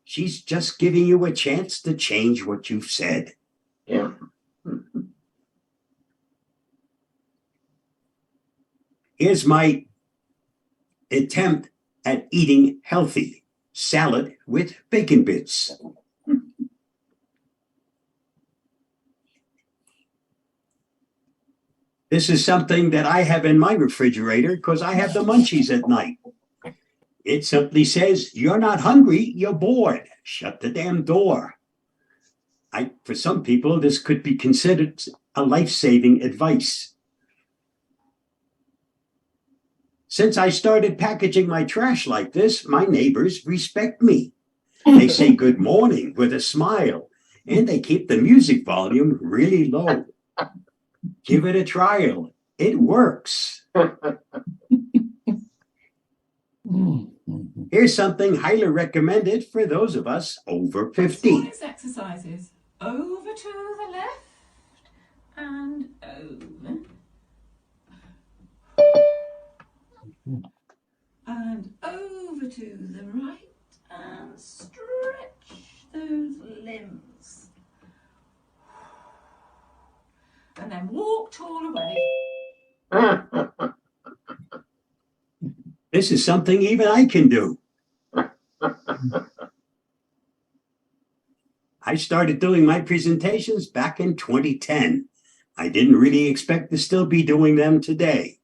She's just giving you a chance to change what you've said. Yeah. Here's my attempt at eating healthy. Salad with bacon bits. This is something that I have in my refrigerator because I have the munchies at night. It simply says, you're not hungry, you're bored. Shut the damn door. For some people, this could be considered a life-saving advice. Since I started packaging my trash like this, my neighbors respect me. They say good morning with a smile, and they keep the music volume really low. Give it a trial. It works. Here's something highly recommended for those of us over 50. Exercise exercises. Over to the left and over. And over to the right and stretch those limbs. walked all away. This is something even I can do. I started doing my presentations back in 2010. I didn't really expect to still be doing them today.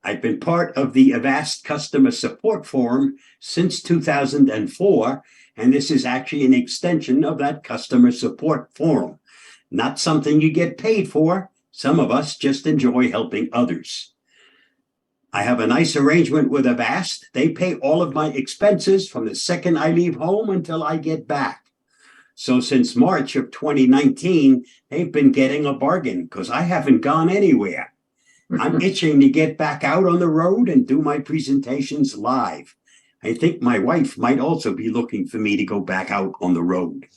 I've been part of the Avast Customer Support Forum since 2004, and this is actually an extension of that Customer Support Forum. Not something you get paid for. Some of us just enjoy helping others. I have a nice arrangement with Avast. They pay all of my expenses from the second I leave home until I get back. So since March of 2019, they've been getting a bargain because I haven't gone anywhere. I'm itching to get back out on the road and do my presentations live. I think my wife might also be looking for me to go back out on the road.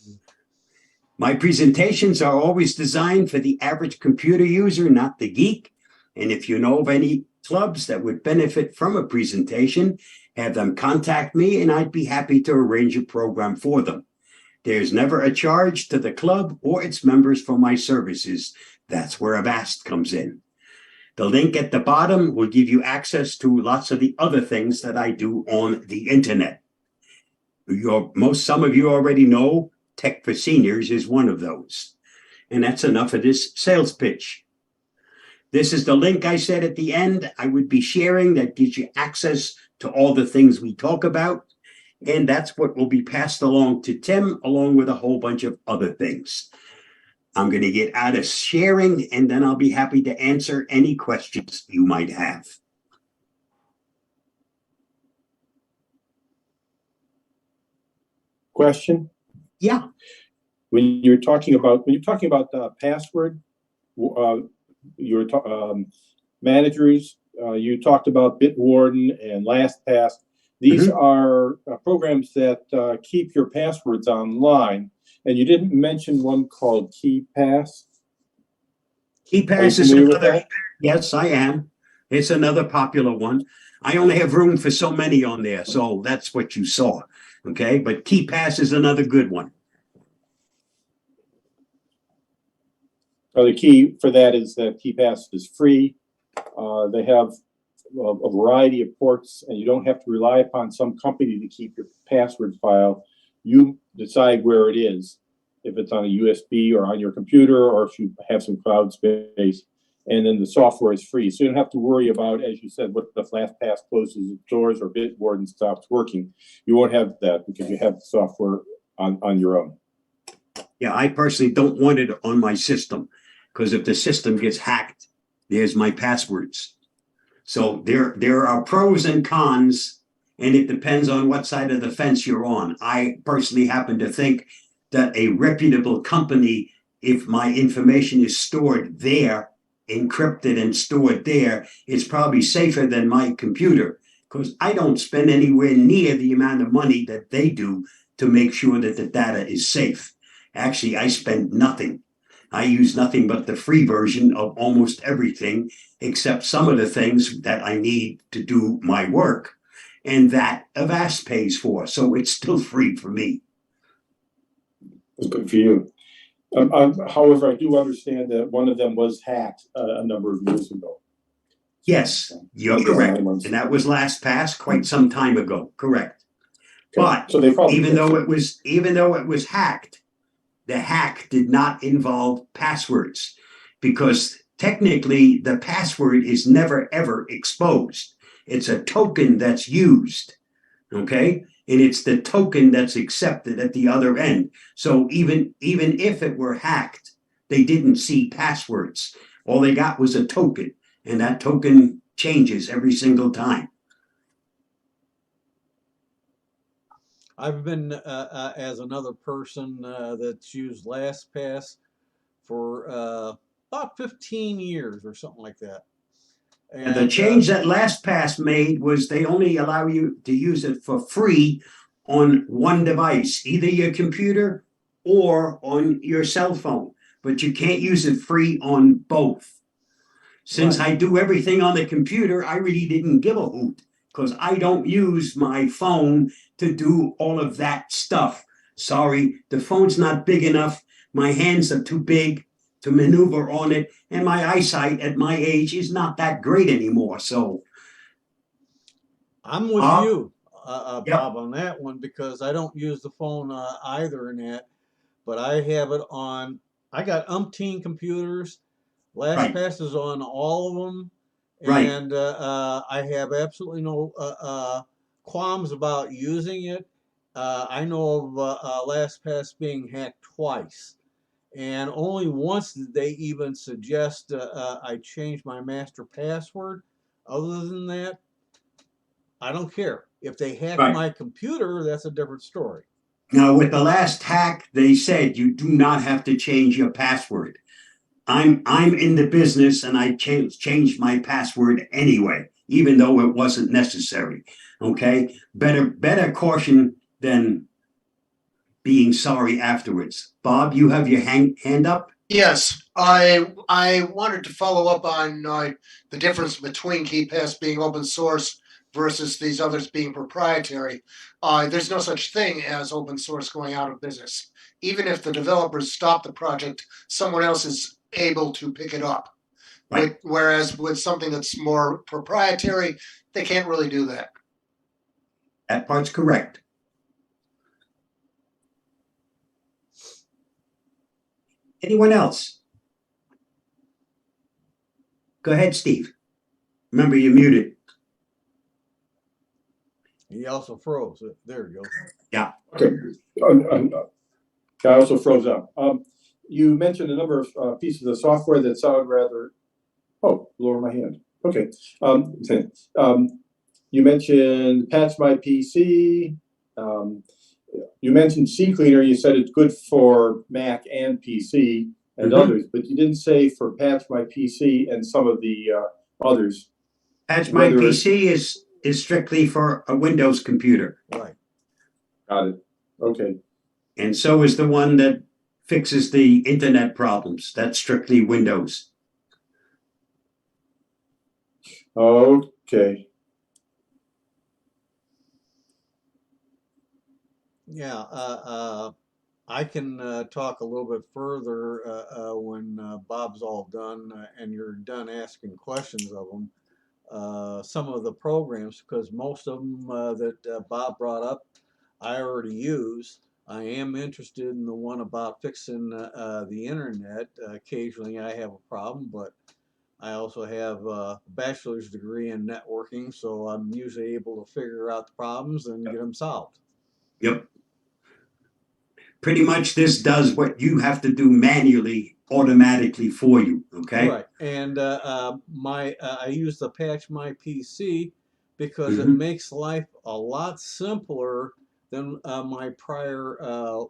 My presentations are always designed for the average computer user, not the geek. And if you know of any clubs that would benefit from a presentation, have them contact me and I'd be happy to arrange a program for them. There's never a charge to the club or its members for my services. That's where Avast comes in. The link at the bottom will give you access to lots of the other things that I do on the internet. Some of you already know Tech for Seniors is one of those. And that's enough of this sales pitch. This is the link I said at the end I would be sharing that gives you access to all the things we talk about. And that's what will be passed along to Tim, along with a whole bunch of other things. I'm going to get out of sharing, and then I'll be happy to answer any questions you might have. Question? Yeah. When you're talking about password, managers, you talked about Bitwarden and LastPass. These are programs that keep your passwords online. And you didn't mention one called KeyPass. KeyPass is another. Yes, I am. It's another popular one. I only have room for so many on there, so that's what you saw. Okay, but KeyPass is another good one. The key for that is that KeyPass is free. They have a variety of ports, and you don't have to rely upon some company to keep your password file. You decide where it is, if it's on a USB or on your computer, or if you have some cloud space, and then the software is free. So you don't have to worry about, as you said, what if LastPass closes its doors or Bitwarden stops working. You won't have that because you have the software on your own. Yeah, I personally don't want it on my system because if the system gets hacked, there's my passwords. So there are pros and cons, and it depends on what side of the fence you're on. I personally happen to think that a reputable company, if my information is stored there, encrypted and stored there, it's probably safer than my computer because I don't spend anywhere near the amount of money that they do to make sure that the data is safe. Actually, I spend nothing. I use nothing but the free version of almost everything, except some of the things that I need to do my work. And that Avast pays for, so it's still free for me. Good for you. However, I do understand that one of them was hacked a number of years ago. Yes, you're correct. And that was LastPass quite some time ago. Correct. Okay. But so they probably even though it was hacked, the hack did not involve passwords because technically the password is never ever exposed. It's a token that's used. Okay. And it's the token that's accepted at the other end. So even if it were hacked, they didn't see passwords. All they got was a token, and that token changes every single time. I've been, as another person that's used LastPass for about 15 years or something like that. And the change that LastPass made was they only allow you to use it for free on one device, either your computer or on your cell phone, but you can't use it free on both. Since I do everything on the computer, I really didn't give a hoot because I don't use my phone to do all of that stuff. Sorry, the phone's not big enough. My hands are too big. to maneuver on it, and my eyesight at my age is not that great anymore. So, I'm with Bob? you, Yep. Bob, on that one because I don't use the phone either in that, but I have it on. I got umpteen computers. Right, LastPass is on all of them, right. and I have absolutely no qualms about using it. I know of LastPass being hacked twice, and only once did they even suggest I change my master password. Other than that, I don't care. If they hack Right. my computer, that's a different story. Now, with the last hack, they said you do not have to change your password. I'm in the business, and I changed my password anyway, even though it wasn't necessary. Okay, better caution than being sorry afterwards. Bob, you have your hand up. Yes, I wanted to follow up on the difference between KeyPass being open source versus these others being proprietary. There's no such thing as open source going out of business. Even if the developers stop the project, someone else is able to pick it up. Right. Whereas with something that's more proprietary, they can't really do that. That part's correct. Anyone else? Go ahead, Steve. Remember, you're muted. He also froze. There you go. Yeah. Okay. I also froze up. You mentioned a number of pieces of software that sound rather. Oh, lower my hand. Okay. You mentioned Patch My PC. You mentioned CCleaner. You said it's good for Mac and PC and others, but you didn't say for Patch My PC and some of the others. Patch My PC is strictly for a Windows computer. Right. Got it. Okay. And so is the one that fixes the internet problems. That's strictly Windows. Okay. Yeah. I can talk a little bit further when Bob's all done and you're done asking questions of them. Some of the programs, because most of them that Bob brought up, I already use. I am interested in the one about fixing the internet. Occasionally I have a problem, but I also have a bachelor's degree in networking, so I'm usually able to figure out the problems and get them solved. Yep. Pretty much this does what you have to do manually automatically for you. Okay. Right. And I use the Patch My PC because it makes life a lot simpler than my prior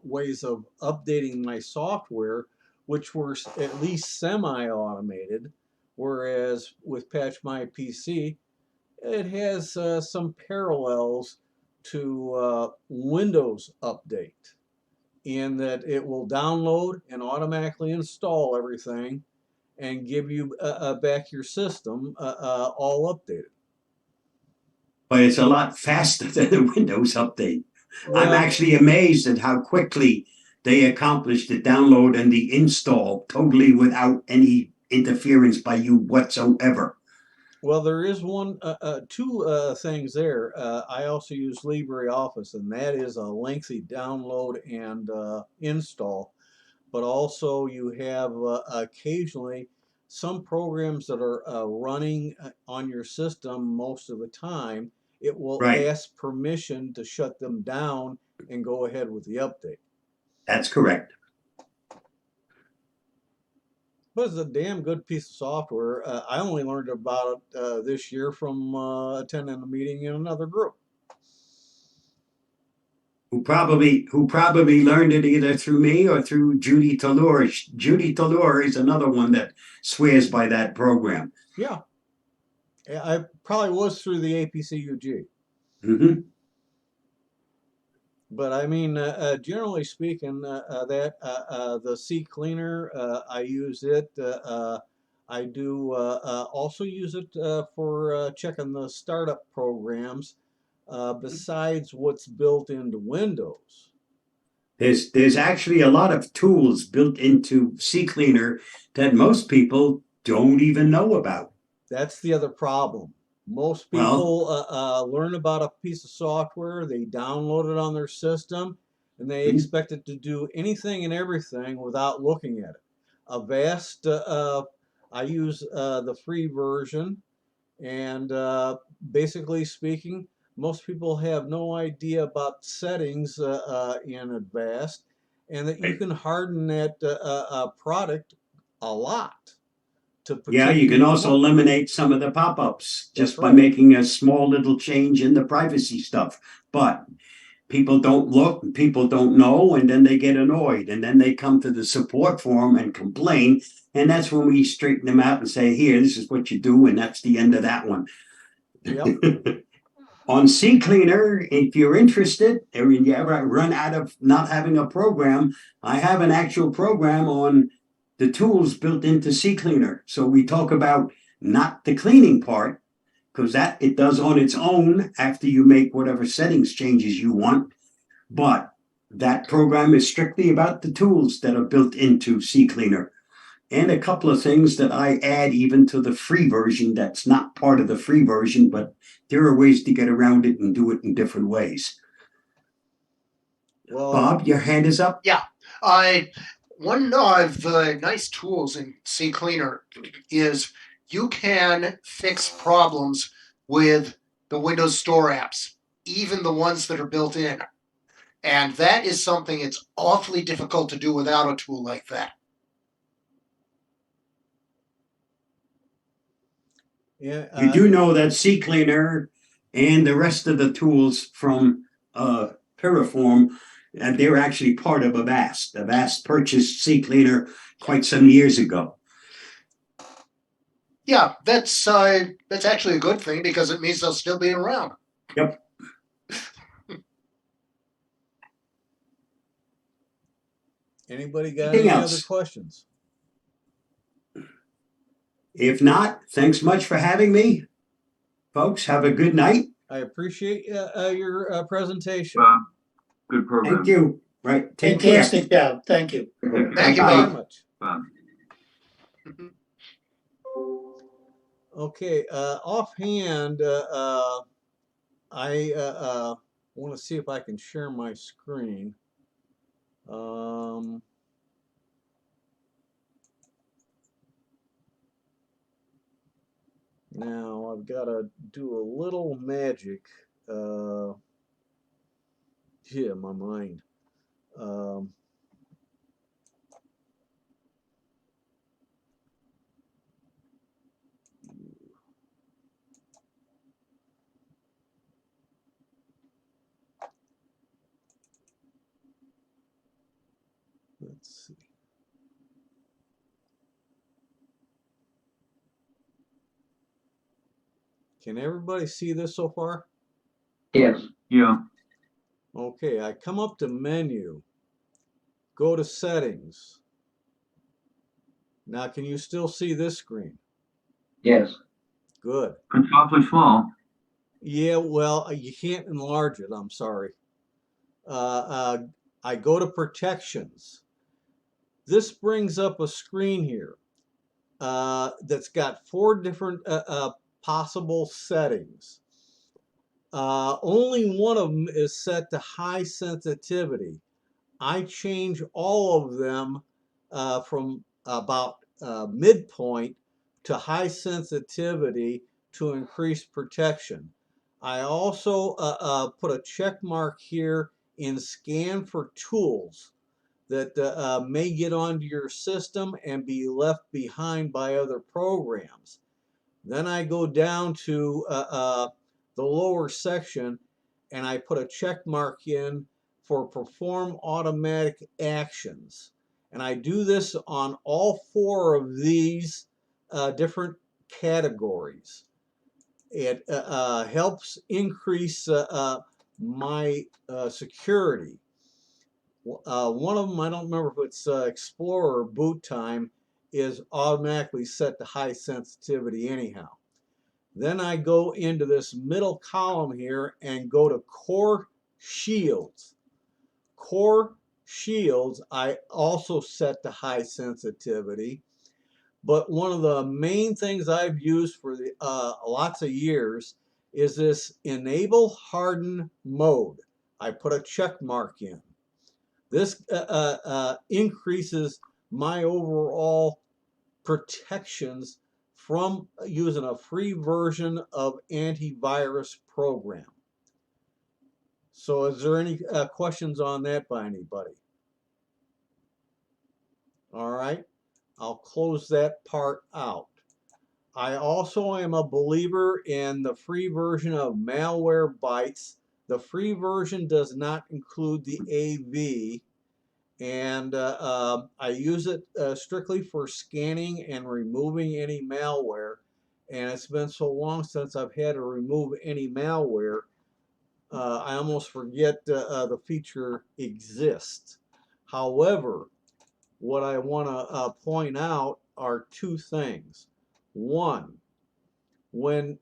ways of updating my software, which were at least semi-automated. Whereas with Patch My PC, it has some parallels to Windows Update in that it will download and automatically install everything and give you back your system all updated. But it's a lot faster than the Windows update. I'm Well, actually amazed at how quickly they accomplished the download and the install totally without any interference by you whatsoever. well, there is two things there. I also use LibreOffice, and that is a lengthy download and install. But also, you have occasionally some programs that are running on your system most of the time. It will Right. ask permission to shut them down and go ahead with the update. That's correct. But it's a damn good piece of software. I only learned about it this year from attending a meeting in another group. Who probably learned it either through me or through Judy Talur. Judy Talur is another one that swears by that program. Yeah, I probably was through the APCUG. But I mean, generally speaking, the CCleaner, I use it. I do also use it for checking the startup programs besides what's built into Windows. There's actually a lot of tools built into CCleaner that most people don't even know about. That's the other problem. Most Well, people learn about a piece of software, they download it on their system, and they expect it to do anything and everything without looking at it. Avast, I use the free version, and basically speaking, most people have no idea about settings in Avast, and that you can harden that product a lot to yeah, protect you your can also remote. eliminate some of the pop-ups That's just by right. making a small little change in the privacy stuff. But people don't look, people don't know, and then they get annoyed, and then they come to the support forum and complain, and that's when we straighten them out and say, here, this is what you do, and that's the end of that one. Yep. On CCleaner, if you're interested, or you ever run out of not having a program, I have an actual program on the tools built into CCleaner. So we talk about not the cleaning part, because that it does on its own after you make whatever settings changes you want. But that program is strictly about the tools that are built into CCleaner. And a couple of things that I add even to the free version that's not part of the free version, but there are ways to get around it and do it in different ways. Well, Bob, your hand is up. Yeah. One of the nice tools in CCleaner is you can fix problems with the Windows Store apps, even the ones that are built in. And that is something it's awfully difficult to do without a tool like that. yeah, You do know that CCleaner and the rest of the tools from Terraform, they're actually part of Avast. Avast purchased CCleaner quite some years ago. Yeah, that's actually a good thing because it means they'll still be around. Yep. Anybody got Anything any other else? questions? If not, thanks much for having me. Folks, have a good night. I appreciate your presentation. Good program. Thank you. Right. Take care. Fantastic job. Thank you. Thank you, Very Bob. much. Bob. Okay, offhand, I want to see if I can share my screen. Now I've got to do a little magic. Yeah, my mind. Let's see. Can everybody see this so far? Yes. Yeah. Okay, I come up to menu, go to settings. Now, can you still see this screen? Yes. Good. It's awfully small. Yeah, well, you can't enlarge it. I'm sorry. I go to protections. This brings up a screen here that's got 4 different possible settings. Only one of them is set to high sensitivity. I change all of them from about midpoint to high sensitivity to increase protection. I also put a check mark here in scan for tools that may get onto your system and be left behind by other programs. Then I go down to the lower section and I put a check mark in for perform automatic actions. And I do this on all 4 of these different categories. It helps increase my security. One of them, I don't remember if it's Explorer or boot time, is automatically set to high sensitivity anyhow. Then I go into this middle column here and go to Core Shields. Core shields, I also set to high sensitivity. But one of the main things I've used for the lots of years is this enable harden mode. I put a check mark in. This increases my overall protections from using a free version of antivirus program. So is there any questions on that by anybody? All right, I'll close that part out. I also am a believer in the free version of Malwarebytes. The free version does not include the AV, and I use it strictly for scanning and removing any malware. And it's been so long since I've had to remove any malware, I almost forget the feature exists. However, what I want to point out are two things. One, when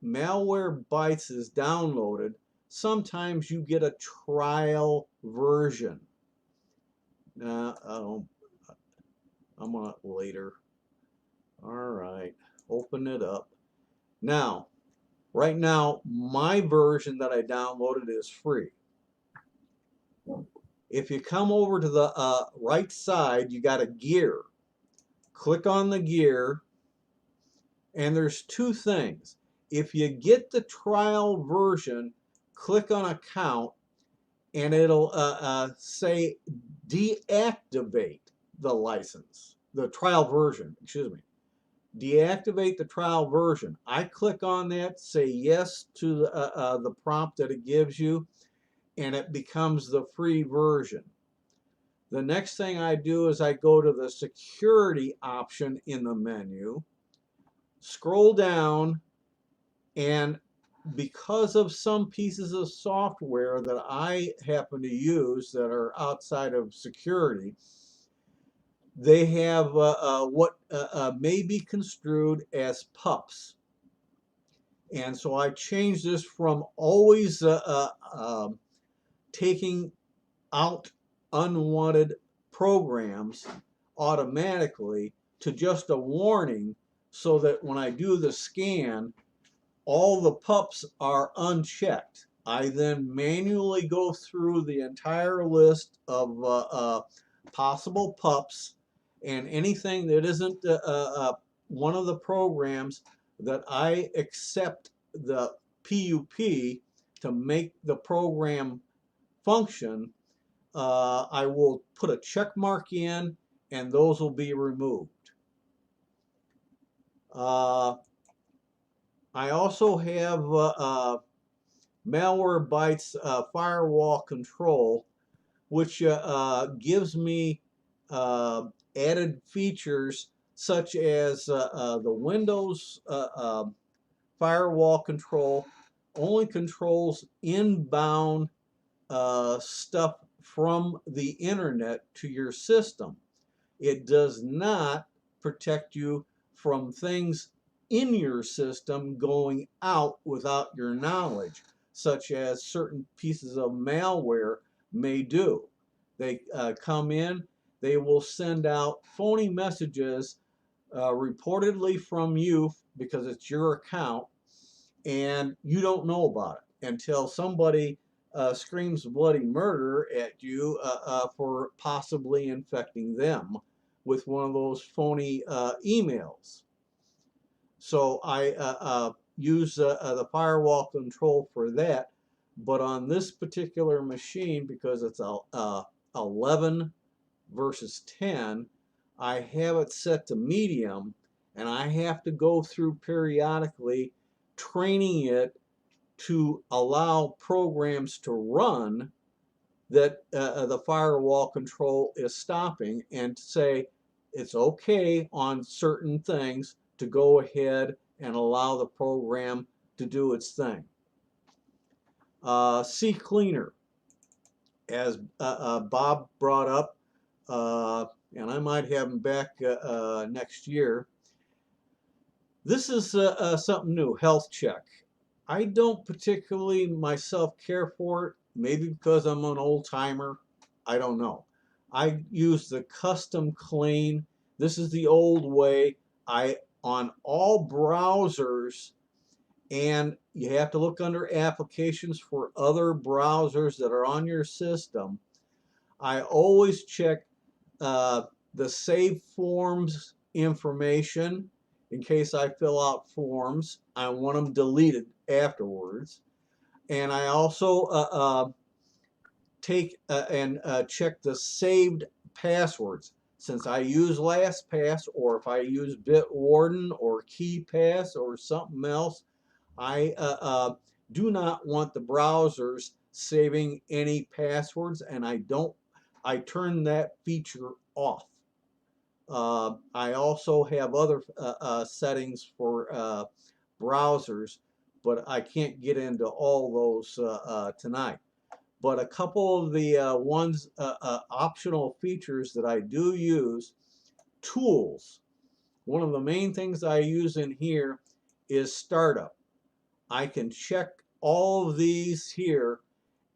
Malwarebytes is downloaded, sometimes you get a trial version. I'm on it later. All right, open it up. Now, right now, my version that I downloaded is free. If you come over to the right side, you got a gear. Click on the gear, and there's two things. If you get the trial version, click on account, and it'll say deactivate the license, the trial version, excuse me. Deactivate the trial version. I click on that, say yes to the prompt that it gives you, and it becomes the free version. The next thing I do is I go to the security option in the menu, scroll down, and because of some pieces of software that I happen to use that are outside of security, they have what may be construed as pups. And so I changed this from always taking out unwanted programs automatically to just a warning, so that when I do the scan, all the pups are unchecked. I then manually go through the entire list of possible pups, and anything that isn't one of the programs that I accept the PUP to make the program function, I will put a check mark in, and those will be removed. I also have Malwarebytes firewall control, which gives me added features such as the Windows firewall control only controls inbound stuff from the internet to your system. It does not protect you from things in your system going out without your knowledge, such as certain pieces of malware may do. They come in, they will send out phony messages reportedly from you because it's your account, and you don't know about it until somebody screams bloody murder at you for possibly infecting them with one of those phony emails. So I use the firewall control for that, but on this particular machine, because it's 11 versus 10, I have it set to medium, and I have to go through periodically training it to allow programs to run that the firewall control is stopping, and say it's okay on certain things to go ahead and allow the program to do its thing. CCleaner, as Bob brought up, and I might have him back next year. This is something new, health check. I don't particularly myself care for it, maybe because I'm an old timer. I don't know. I use the custom clean. This is the old way. On all browsers, and you have to look under applications for other browsers that are on your system. I always check the save forms information in case I fill out forms. I want them deleted afterwards. And I also take and check the saved passwords. Since I use LastPass, or if I use Bitwarden or KeyPass or something else, I do not want the browsers saving any passwords, and I turn that feature off. I also have other settings for browsers, but I can't get into all those tonight. But a couple of the optional features that I do use, tools. One of the main things I use in here is startup. I can check all of these here,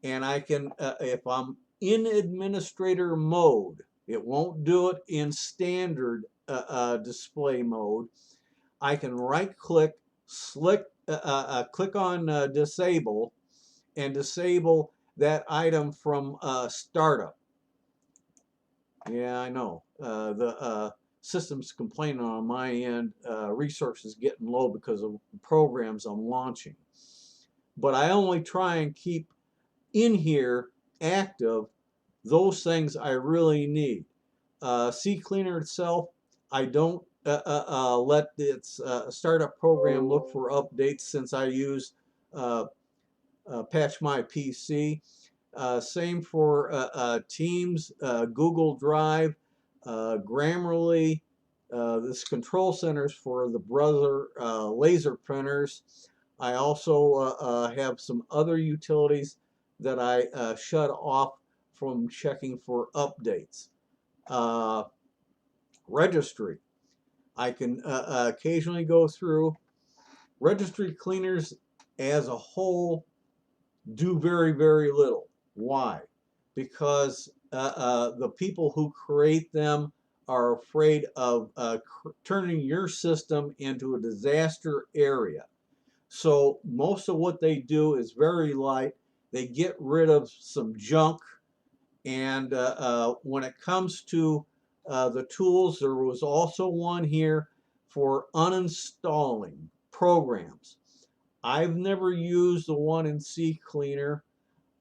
and I can, if I'm in administrator mode, it won't do it in standard display mode. I can right click, click on disable, and disable that item from startup. Yeah, I know. The system's complaining on my end, resources getting low because of programs I'm launching. But I only try and keep in here active those things I really need. CCleaner itself, I don't let its startup program look for updates since I use Patch My PC. Same for Teams, Google Drive, Grammarly. This control centers for the brother laser printers. I also have some other utilities that I shut off from checking for updates. Registry. I can occasionally go through. Registry cleaners as a whole do very, very little. Why? Because the people who create them are afraid of turning your system into a disaster area. So most of what they do is very light. They get rid of some junk. And when it comes to the tools, there was also one here for uninstalling programs. I've never used the one in CCleaner.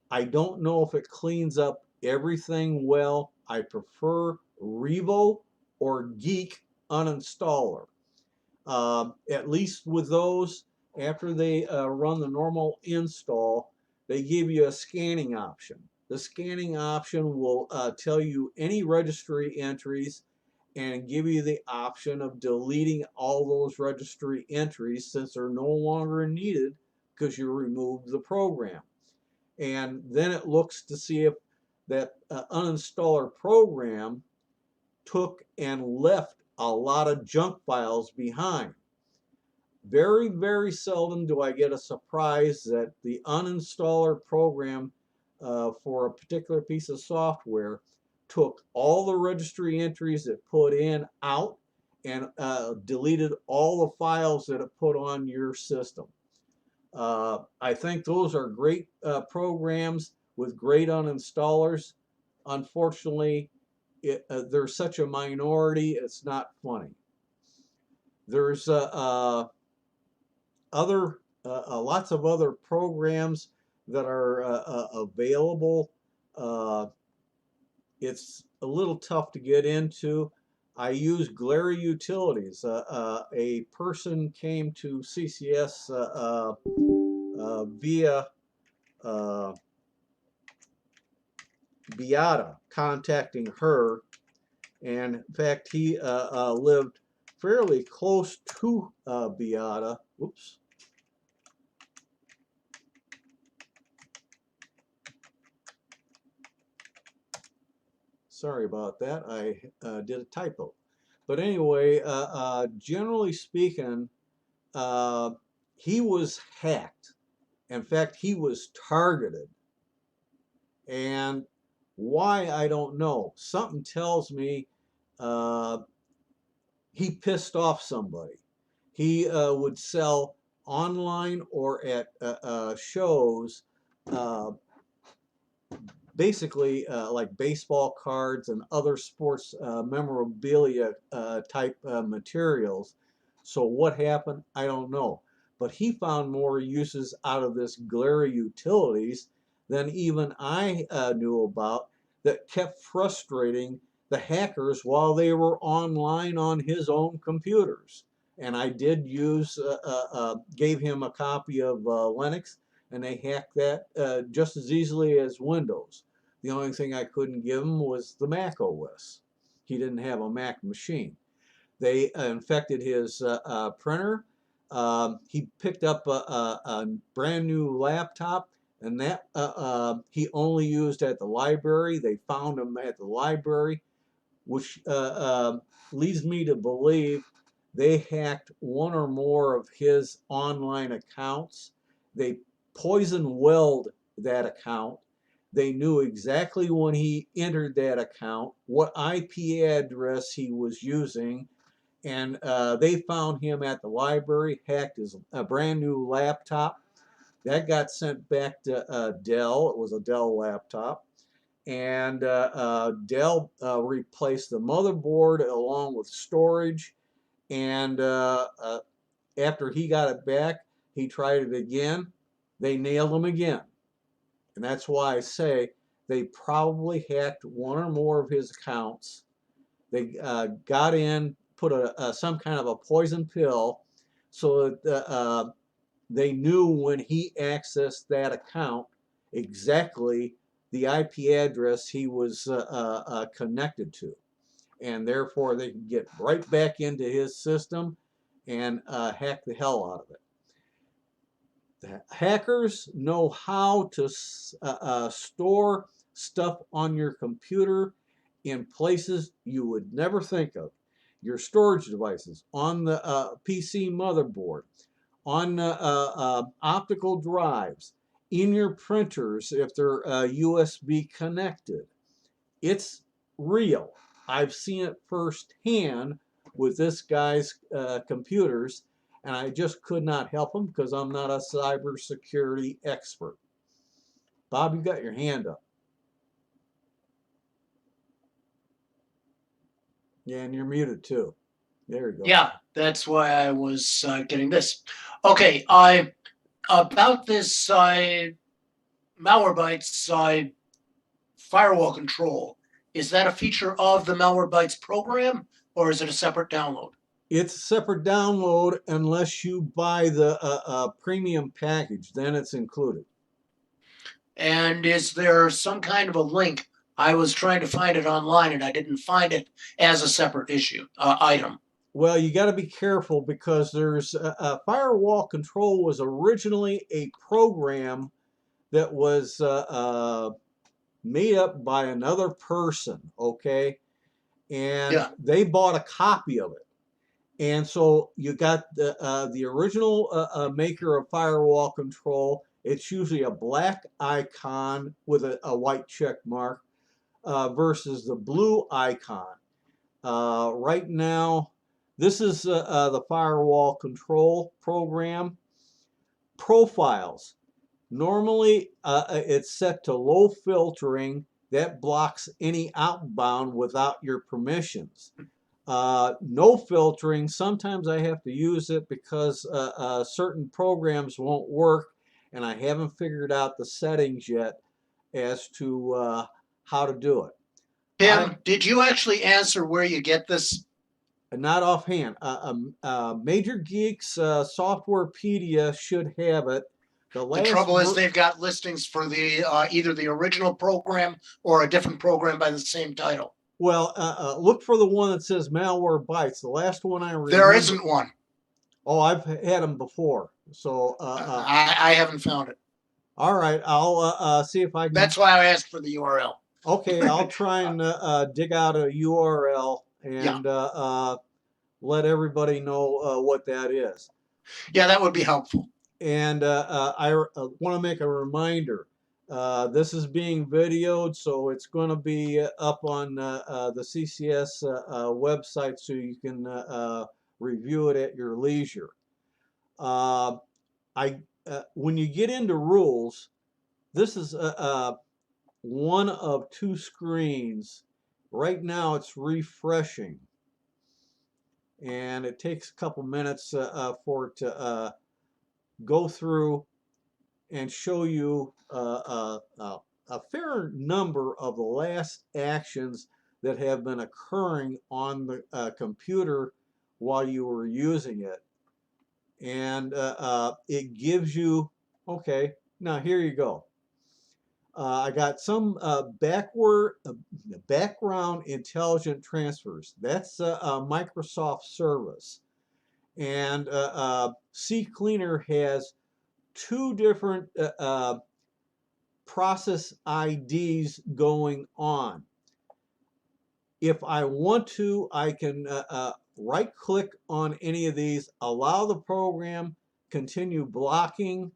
I don't know if it cleans up everything well. I prefer Revo or Geek Uninstaller. At least with those, after they run the normal install, they give you a scanning option. The scanning option will tell you any registry entries and give you the option of deleting all those registry entries since they're no longer needed because you removed the program. And then it looks to see if that uninstaller program took and left a lot of junk files behind. Very, very seldom do I get a surprise that the uninstaller program for a particular piece of software took all the registry entries it put in out and deleted all the files that it put on your system. I think those are great programs with great uninstallers. Unfortunately, they're such a minority, it's not funny. There's lots of other programs that are available. It's a little tough to get into. I use Glary Utilities. A person came to CCS via Beata, contacting her, and in fact he lived fairly close to Beata. Oops. Sorry about that. I did a typo. But anyway, generally speaking, he was hacked. In fact, he was targeted. And Why, I don't know. Something tells me he pissed off somebody. He would sell online or at shows, uh, basically like baseball cards and other sports memorabilia type materials. So what happened? I don't know. But he found more uses out of this glare utilities than even I knew about, that kept frustrating the hackers while they were online on his own computers. And I did gave him a copy of Linux, and they hacked that just as easily as Windows. The only thing I couldn't give him was the Mac OS. He didn't have a Mac machine. They infected his printer. He picked up a brand new laptop, and that he only used at the library. They found him at the library, which leads me to believe they hacked one or more of his online accounts. They poison welled that account. They knew exactly when he entered that account, what IP address he was using, and they found him at the library, hacked his a brand new laptop. That got sent back to Dell. It was a Dell laptop. And Dell replaced the motherboard along with storage. And after he got it back, he tried it again. They nailed him again. And that's why I say they probably hacked one or more of his accounts. They got in, put some kind of a poison pill so that they knew when he accessed that account exactly the IP address he was connected to. And therefore they could get right back into his system and hack the hell out of it. The hackers know how to store stuff on your computer in places you would never think of. Your storage devices, on the PC motherboard, on optical drives, in your printers if they're USB connected. It's real. I've seen it firsthand with this guy's computers, and I just could not help him because I'm not a cybersecurity expert. Bob, you got your hand up. Yeah, and you're muted too. There you go. Yeah, that's why I was getting this. Okay, about this Malwarebytes firewall control. Is that a feature of the Malwarebytes program, or is it a separate download? It's a separate download unless you buy the premium package. Then it's included. And is there some kind of a link? I was trying to find it online and I didn't find it as a separate item. Well, you got to be careful because there's firewall control was originally a program that was made up by another person, okay? And they bought a copy of it. And so you got the original maker of firewall control. It's usually a black icon with a white check mark versus the blue icon. Right now, this is the firewall control program. Profiles. Normally, it's set to low filtering. That blocks any outbound without your permissions. No filtering. Sometimes I have to use it because certain programs won't work, and I haven't figured out the settings yet as to how to do it. Tim, did you actually answer where you get this? Not offhand. Major Geeks Softwarepedia should have it. The trouble is they've got listings for the either the original program or a different program by the same title. Well, look for the one that says Malwarebytes. The last one I remember. There isn't one. Oh, I've had them before. So I haven't found it. All right, I'll see if I can. That's why I asked for the URL. Okay, I'll try and dig out a URL and let everybody know what that is. Yeah, that would be helpful. And I want to make a reminder. This is being videoed, so it's going to be up on the CCS website, so you can review it at your leisure. When you get into rules, this is one of two screens. Right now it's refreshing, and it takes a couple minutes for it to go through and show you a fair number of the last actions that have been occurring on the computer while you were using it. And it gives you, okay, now here you go. I got some background intelligent transfers. That's a Microsoft service. And CCleaner has two different process IDs going on. If I want to, I can right click on any of these, allow the program, continue blocking,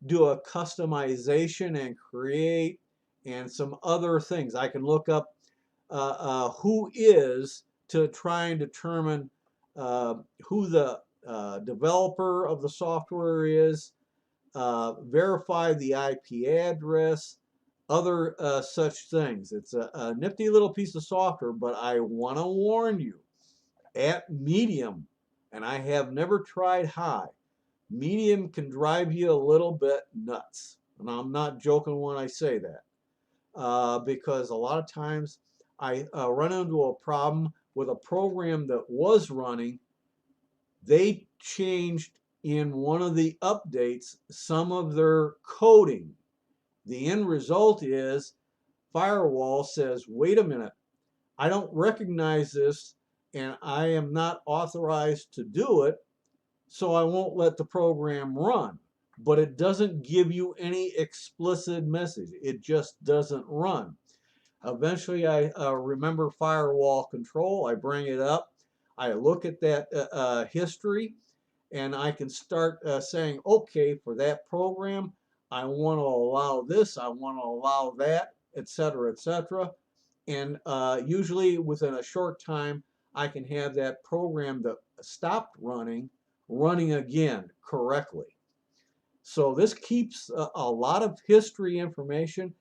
do a customization and create, and some other things. I can look up who is to try and determine who the developer of the software is, verify the IP address, other such things. It's a nifty little piece of software, but I want to warn you, at medium, and I have never tried high, medium can drive you a little bit nuts. And I'm not joking when I say that, because a lot of times I run into a problem with a program that was running. They changed in one of the updates some of their coding. The end result is firewall says, wait a minute, I don't recognize this and I am not authorized to do it, so I won't let the program run. But it doesn't give you any explicit message. It just doesn't run. Eventually, I remember firewall control. I bring it up. I look at that history, and I can start saying, okay, for that program, I want to allow this, I want to allow that, etc., etc. And usually within a short time, I can have that program that stopped running again correctly. So this keeps a lot of history information.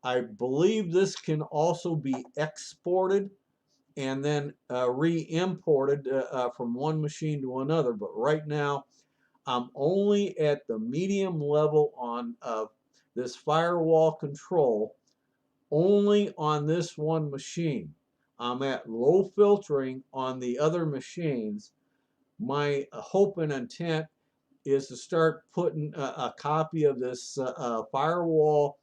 I believe this can also be exported and then re-imported from one machine to another. But right now, I'm only at the medium level on this firewall control, only on this one machine. I'm at low filtering on the other machines. My hope and intent is to start putting a copy of this firewall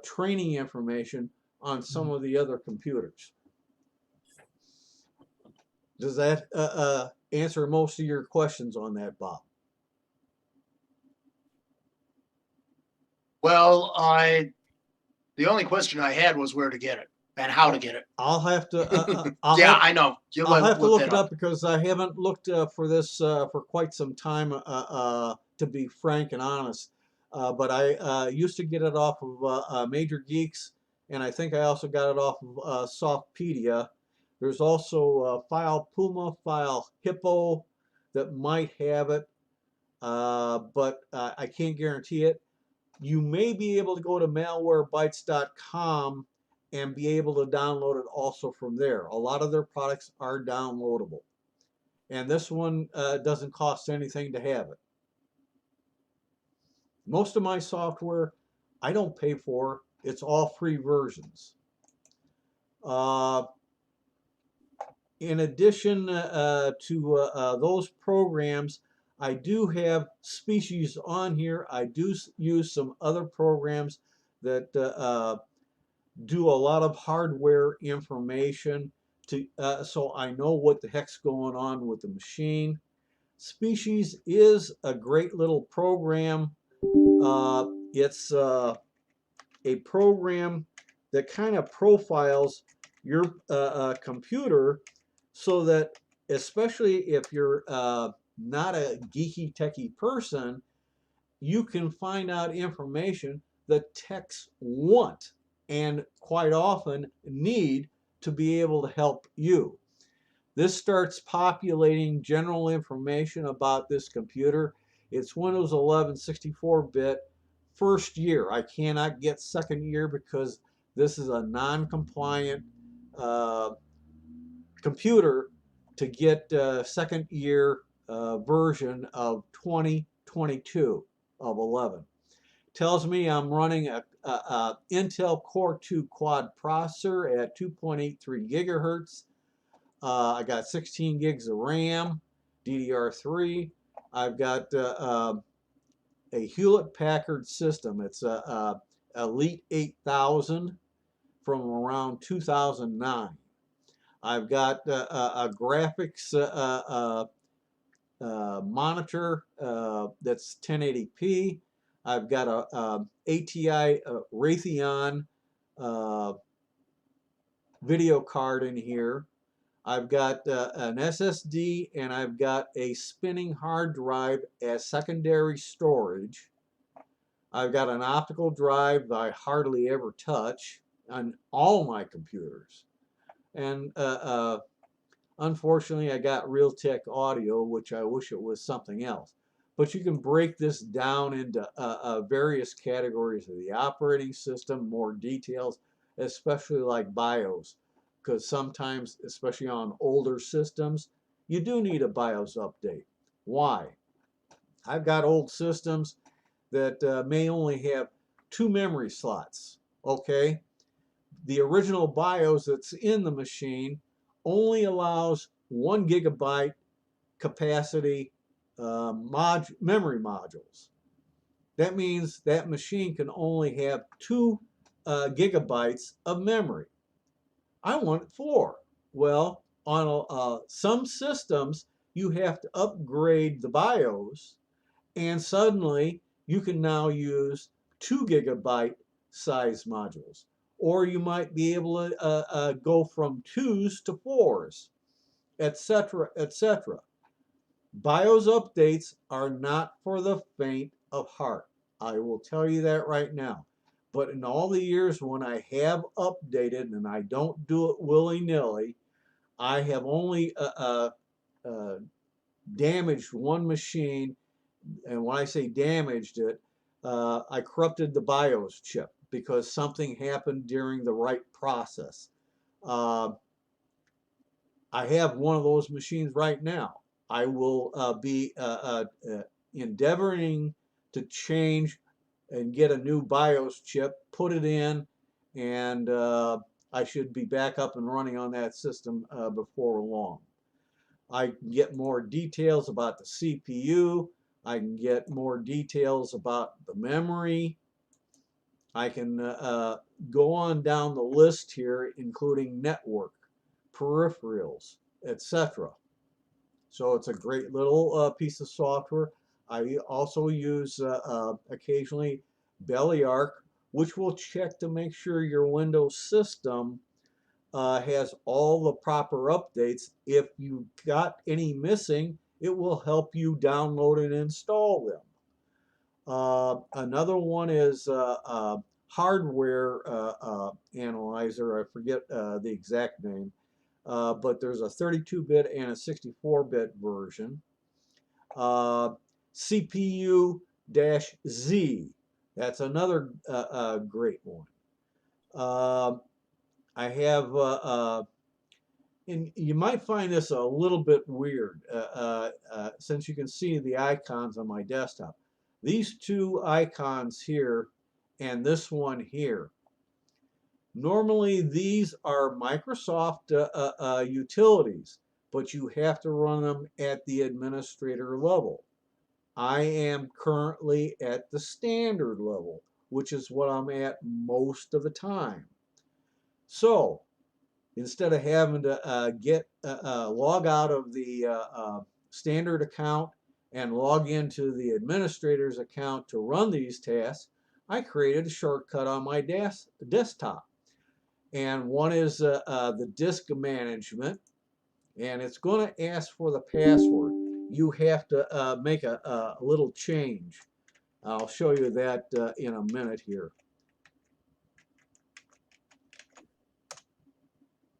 training information on some of the other computers. Does that answer most of your questions on that, Bob? Well, the only question I had was where to get it and how to get it. I'll have to. I know. I'll have to look it up because I haven't looked for this for quite some time. To be frank and honest, but I used to get it off of Major Geeks, and I think I also got it off of Softpedia. There's also File Puma, File Hippo that might have it, but I can't guarantee it. You may be able to go to malwarebytes.com and be able to download it also from there. A lot of their products are downloadable. And this one doesn't cost anything to have it. Most of my software I don't pay for. It's all free versions. In addition to those programs, I do have Species on here. I do use some other programs that do a lot of hardware information to so I know what the heck's going on with the machine. Species is a great little program. It's a program that kind of profiles your computer so that, especially if you're not a geeky techie person, you can find out information the techs want and quite often need to be able to help you. This starts populating general information about this computer. It's Windows 11 64-bit first year. I cannot get second year because this is a non-compliant computer to get second year version of 2022 of 11. Tells me I'm running a Intel Core 2 quad processor at 2.83 gigahertz. I got 16 gigs of RAM, DDR3. I've got a Hewlett-Packard system. It's a Elite 8000 from around 2009. I've got a graphics monitor that's 1080p. I've got a ATI Raytheon video card in here. I've got an SSD, and I've got a spinning hard drive as secondary storage. I've got an optical drive that I hardly ever touch on all my computers. And unfortunately, I got Realtek audio, which I wish it was something else. But you can break this down into various categories of the operating system, more details, especially like BIOS. Because sometimes, especially on older systems, you do need a BIOS update. Why? I've got old systems that may only have 2 memory slots, okay? The original BIOS that's in the machine only allows 1 gigabyte capacity memory modules. That means that machine can only have 2 gigabytes of memory. I want 4. Well, on some systems, you have to upgrade the BIOS, and suddenly you can now use 2 gigabyte size modules. Or you might be able to go from 2s to 4s, etc., etc. BIOS updates are not for the faint of heart. I will tell you that right now. But in all the years when I have updated, and I don't do it willy-nilly, I have only damaged one machine. And when I say damaged it, I corrupted the BIOS chip because something happened during the write process. I have one of those machines right now. I will be endeavoring to change and get a new BIOS chip, put it in, and I should be back up and running on that system before long. I can get more details about the CPU. I can get more details about the memory. I can go on down the list here, including network, peripherals, etc. So it's a great little piece of software. I also use occasionally Beliark, which will check to make sure your Windows system has all the proper updates. If you got any missing, it will help you download and install them. Another one is hardware analyzer. I forget the exact name. But there's a 32-bit and a 64-bit version. CPU-Z, that's another great one. I have, and you might find this a little bit weird since you can see the icons on my desktop. These 2 icons here and this one here. Normally, these are Microsoft utilities, but you have to run them at the administrator level. I am currently at the standard level, which is what I'm at most of the time. So, instead of having to log out of the standard account and log into the administrator's account to run these tasks, I created a shortcut on my desktop. And one is the disk management, and it's going to ask for the password. You have to make a little change. I'll show you that in a minute here.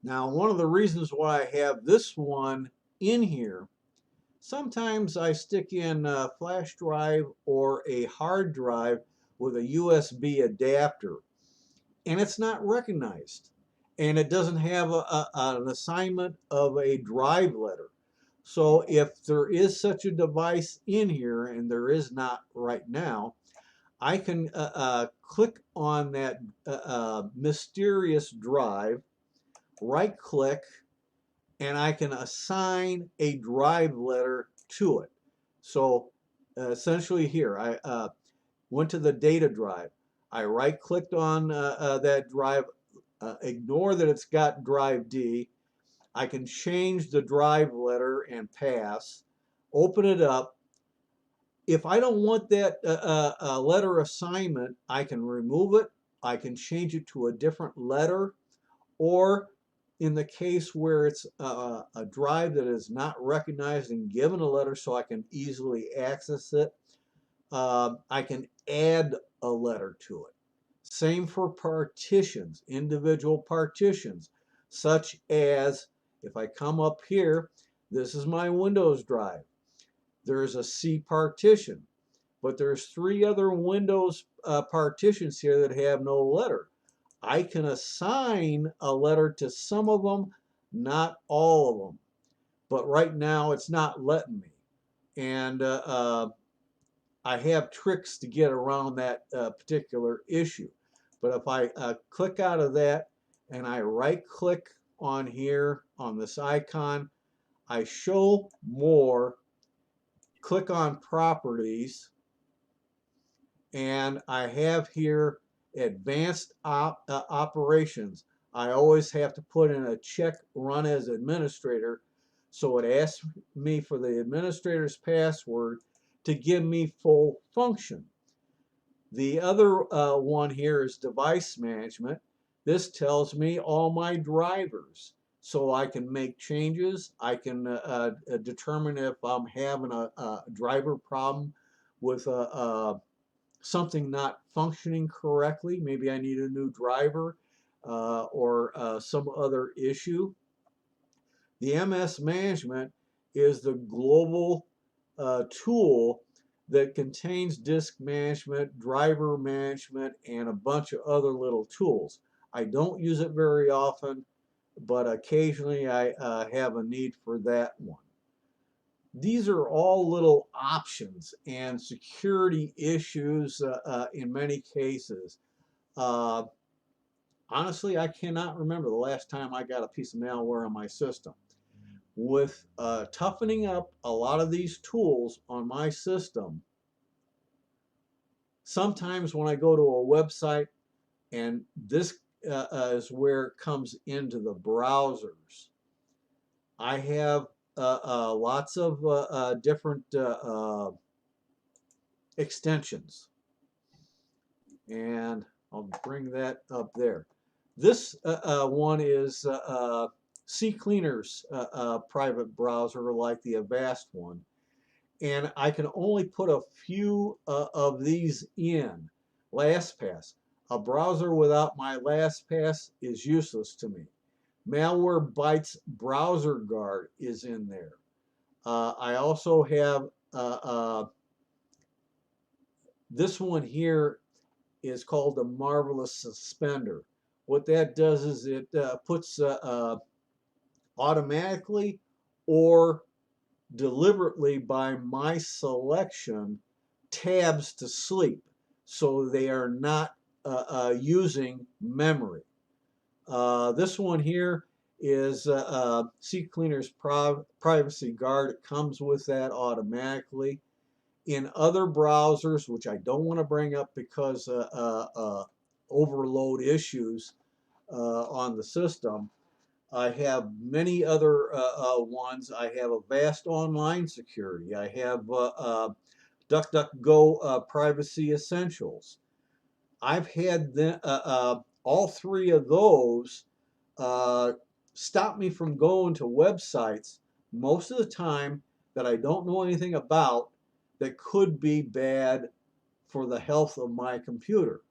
Now, one of the reasons why I have this one in here, sometimes I stick in a flash drive or a hard drive with a USB adapter, and it's not recognized. And it doesn't have an assignment of a drive letter. So if there is such a device in here, and there is not right now, I can click on that mysterious drive, right click, and I can assign a drive letter to it. So essentially here, I went to the data drive. I right clicked on that drive, ignore that it's got drive D. I can change the drive letter and pass, open it up. If I don't want that letter assignment, I can remove it. I can change it to a different letter, or in the case where it's a drive that is not recognized and given a letter so I can easily access it, I can add a letter to it. Same for partitions, individual partitions, such as if I come up here, this is my Windows drive. There's a C partition, but there's 3 other Windows partitions here that have no letter. I can assign a letter to some of them, not all of them. But right now it's not letting me. And I have tricks to get around that particular issue. But if I click out of that and I right click on here on this icon, I show more, click on properties, and I have here advanced operations. I always have to put in a check run as administrator, so it asks me for the administrator's password to give me full function. The other one here is device management. This tells me all my drivers, so I can make changes. I can determine if I'm having a driver problem with something not functioning correctly. Maybe I need a new driver or some other issue. The MS management is the global tool that contains disk management, driver management, and a bunch of other little tools. I don't use it very often, but occasionally I have a need for that one. These are all little options and security issues in many cases. Honestly, I cannot remember the last time I got a piece of malware on my system. With toughening up a lot of these tools on my system, sometimes when I go to a website, and this is where it comes into the browsers, I have lots of different extensions, and I'll bring that up there. This one is CCleaner's private browser, like the Avast one, and I can only put a few of these in. LastPass. A browser without my LastPass is useless to me. Malwarebytes Browser Guard is in there. I also have this one here is called the Marvelous Suspender. What that does is it puts automatically or deliberately by my selection tabs to sleep, so they are not using memory. This one here is CCleaner's Privacy Guard. It comes with that automatically. In other browsers, which I don't want to bring up because overload issues on the system, I have many other ones. I have Avast Online Security. I have DuckDuckGo Privacy Essentials. I've had all 3 of those stop me from going to websites most of the time that I don't know anything about, that could be bad for the health of my computer.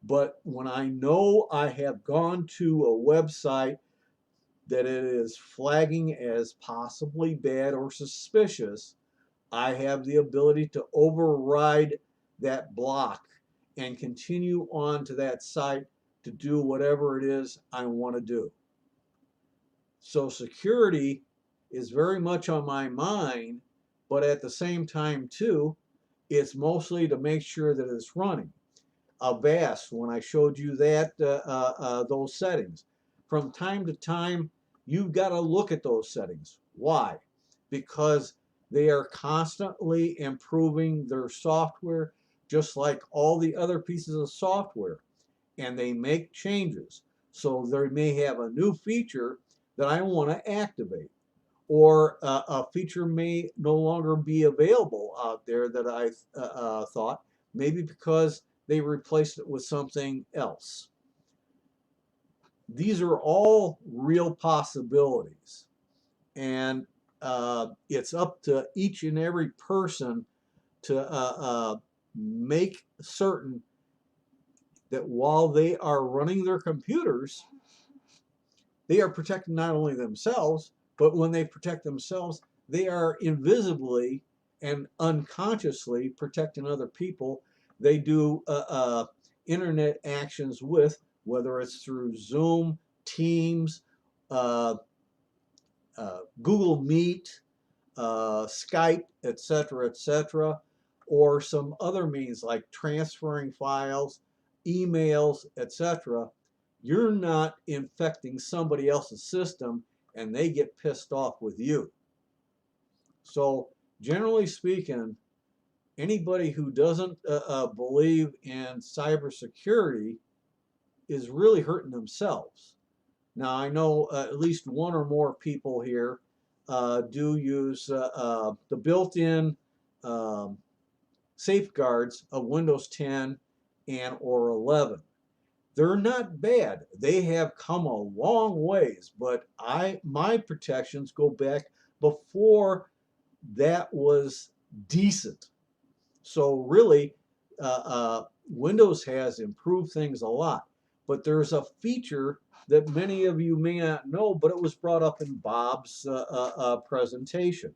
But when I know I have gone to a website that it is flagging as possibly bad or suspicious, I have the ability to override that block and continue on to that site to do whatever it is I want to do. So security is very much on my mind, but at the same time too, it's mostly to make sure that it's running. Avast, when I showed you that those settings, from time to time, you've got to look at those settings. Why? Because they are constantly improving their software, just like all the other pieces of software, and they make changes. So they may have a new feature that I want to activate, or a feature may no longer be available out there that I thought, maybe because they replaced it with something else. These are all real possibilities, and it's up to each and every person to make certain that while they are running their computers, they are protecting not only themselves, but when they protect themselves, they are invisibly and unconsciously protecting other people they do internet actions with, whether it's through Zoom, Teams, Google Meet, Skype, etc., or some other means like transferring files, emails, etc. You're not infecting somebody else's system and they get pissed off with you. So generally speaking, anybody who doesn't believe in cybersecurity is really hurting themselves. Now, I know at least one or more people here do use the built-in safeguards of Windows 10 and or 11. They're not bad. They have come a long ways, but my protections go back before that was decent. So really, Windows has improved things a lot, but there's a feature that many of you may not know, but it was brought up in Bob's presentation.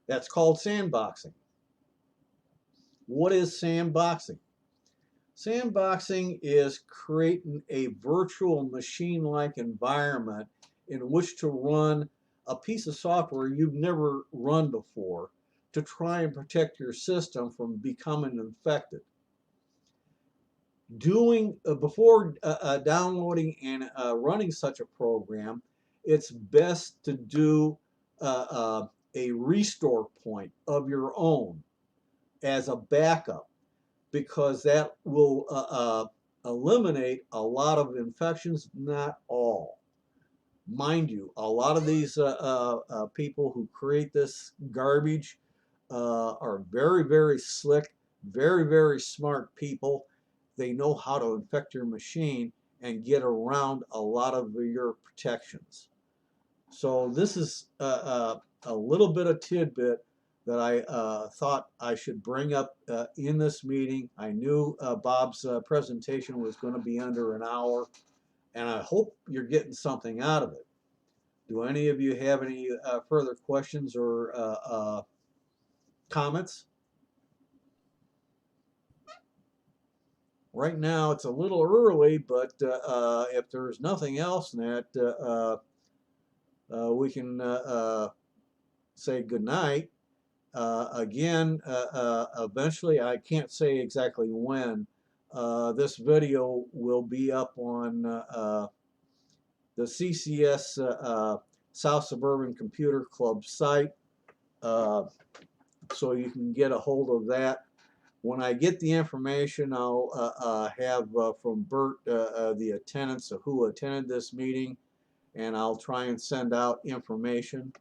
That's called sandboxing. What is sandboxing? Sandboxing is creating a virtual machine-like environment in which to run a piece of software you've never run before to try and protect your system from becoming infected. Before downloading and running such a program, it's best to do a restore point of your own as a backup, because that will eliminate a lot of infections, not all. Mind you, a lot of these people who create this garbage are very, very slick, very, very smart people. They know how to infect your machine and get around a lot of your protections. So this is a little bit of tidbit that I thought I should bring up in this meeting. I knew Bob's presentation was going to be under an hour, and I hope you're getting something out of it. Do any of you have any further questions or comments? Right now it's a little early, but if there's nothing else, Nat, we can say good night. Again, eventually, I can't say exactly when, this video will be up on the CCS South Suburban Computer Club site, so you can get a hold of that. When I get the information, I'll have from Bert the attendance of who attended this meeting, and I'll try and send out information.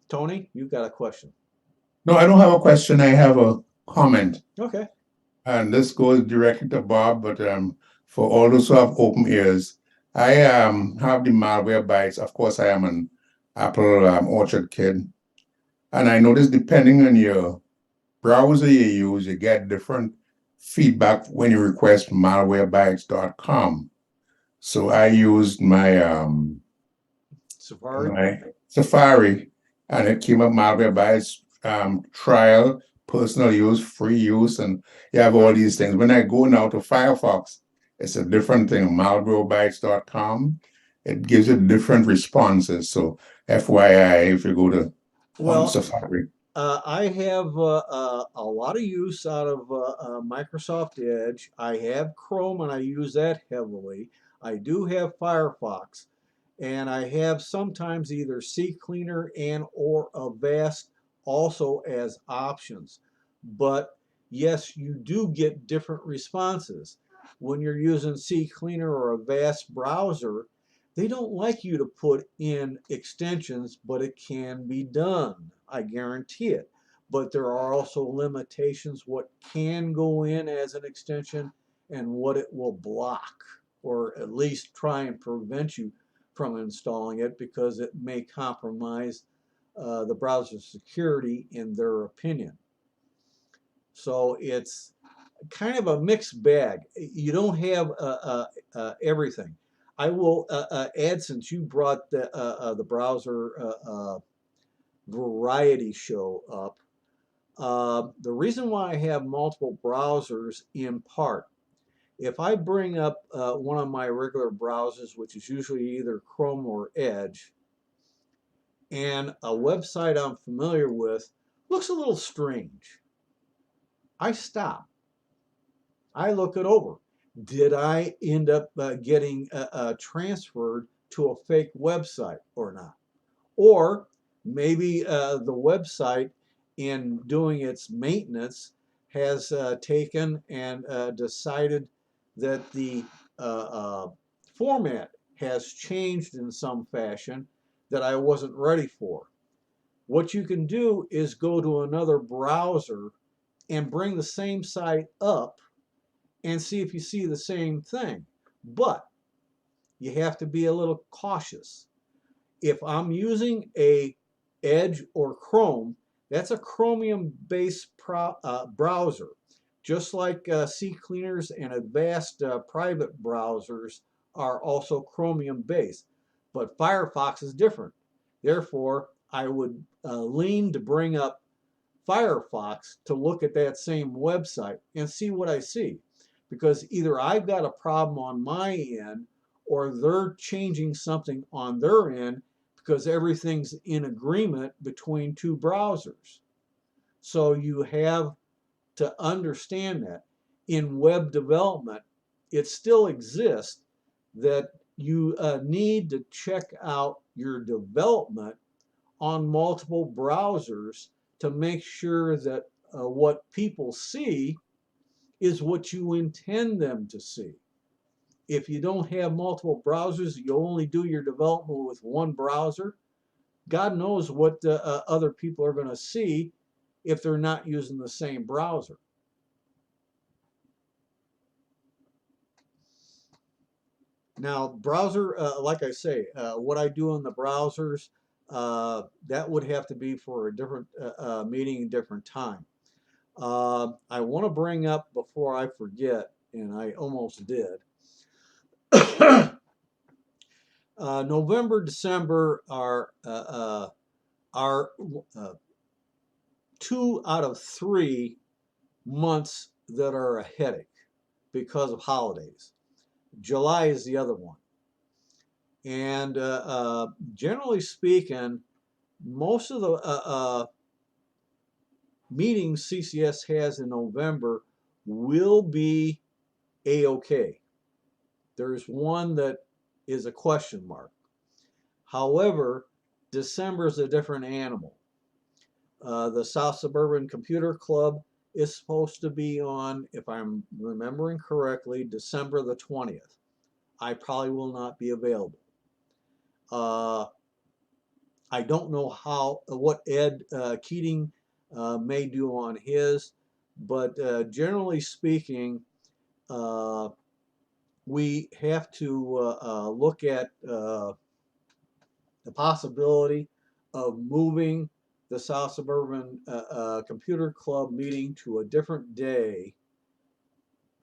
Tony, you've got a question. No, I don't have a question. I have a comment. Okay. And this goes directly to Bob, but for all those who have open ears, I have the malware bytes. Of course, I am an Apple Orchard kid. And I noticed depending on your browser you use, you get different feedback when you request malwarebytes.com. So I used Safari. my Safari, and it came up malwarebytes trial, personal use, free use, and you have all these things. When I go now to Firefox, it's a different thing. Malwarebytes.com. It gives you different responses. So FYI, if you go to Well, Safari. I have a lot of use out of Microsoft Edge. I have Chrome and I use that heavily. I do have Firefox, and I have sometimes either CCleaner and or Avast also as options. But yes, you do get different responses. When you're using CCleaner or Avast browser, they don't like you to put in extensions, but it can be done. I guarantee it. But there are also limitations what can go in as an extension and what it will block, or at least try and prevent you from installing it because it may compromise the browser security in their opinion. So it's kind of a mixed bag. You don't have everything. I will add, since you brought the browser variety show up, the reason why I have multiple browsers in part, if I bring up one of my regular browsers, which is usually either Chrome or Edge, and a website I'm familiar with looks a little strange, I stop. I look it over. Did I end up getting transferred to a fake website or not? Or maybe the website, in doing its maintenance, has taken and decided that the format has changed in some fashion that I wasn't ready for. What you can do is go to another browser and bring the same site up and see if you see the same thing. But you have to be a little cautious. If I'm using a Edge or Chrome, that's a Chromium-based browser, just like CCleaners and Avast private browsers are also Chromium-based. But Firefox is different. Therefore, I would lean to bring up Firefox to look at that same website and see what I see. Because either I've got a problem on my end or they're changing something on their end, because everything's in agreement between two browsers. So you have to understand that in web development, it still exists that you need to check out your development on multiple browsers to make sure that what people see is what you intend them to see. If you don't have multiple browsers, you only do your development with one browser, God knows what other people are going to see if they're not using the same browser. Now, browser, like I say, what I do in the browsers, that would have to be for a different meeting, different time. I want to bring up before I forget, and I almost did. November, December are 2 out of 3 months that are a headache because of holidays. July is the other one. And generally speaking, most of the meetings CCS has in November will be A-OK. There's one that is a question mark. However, December is a different animal. The South Suburban Computer Club is supposed to be on, if I'm remembering correctly, December the 20th. I probably will not be available. I don't know what Ed Keating may do on his, but generally speaking, we have to look at the possibility of moving the South Suburban Computer Club meeting to a different day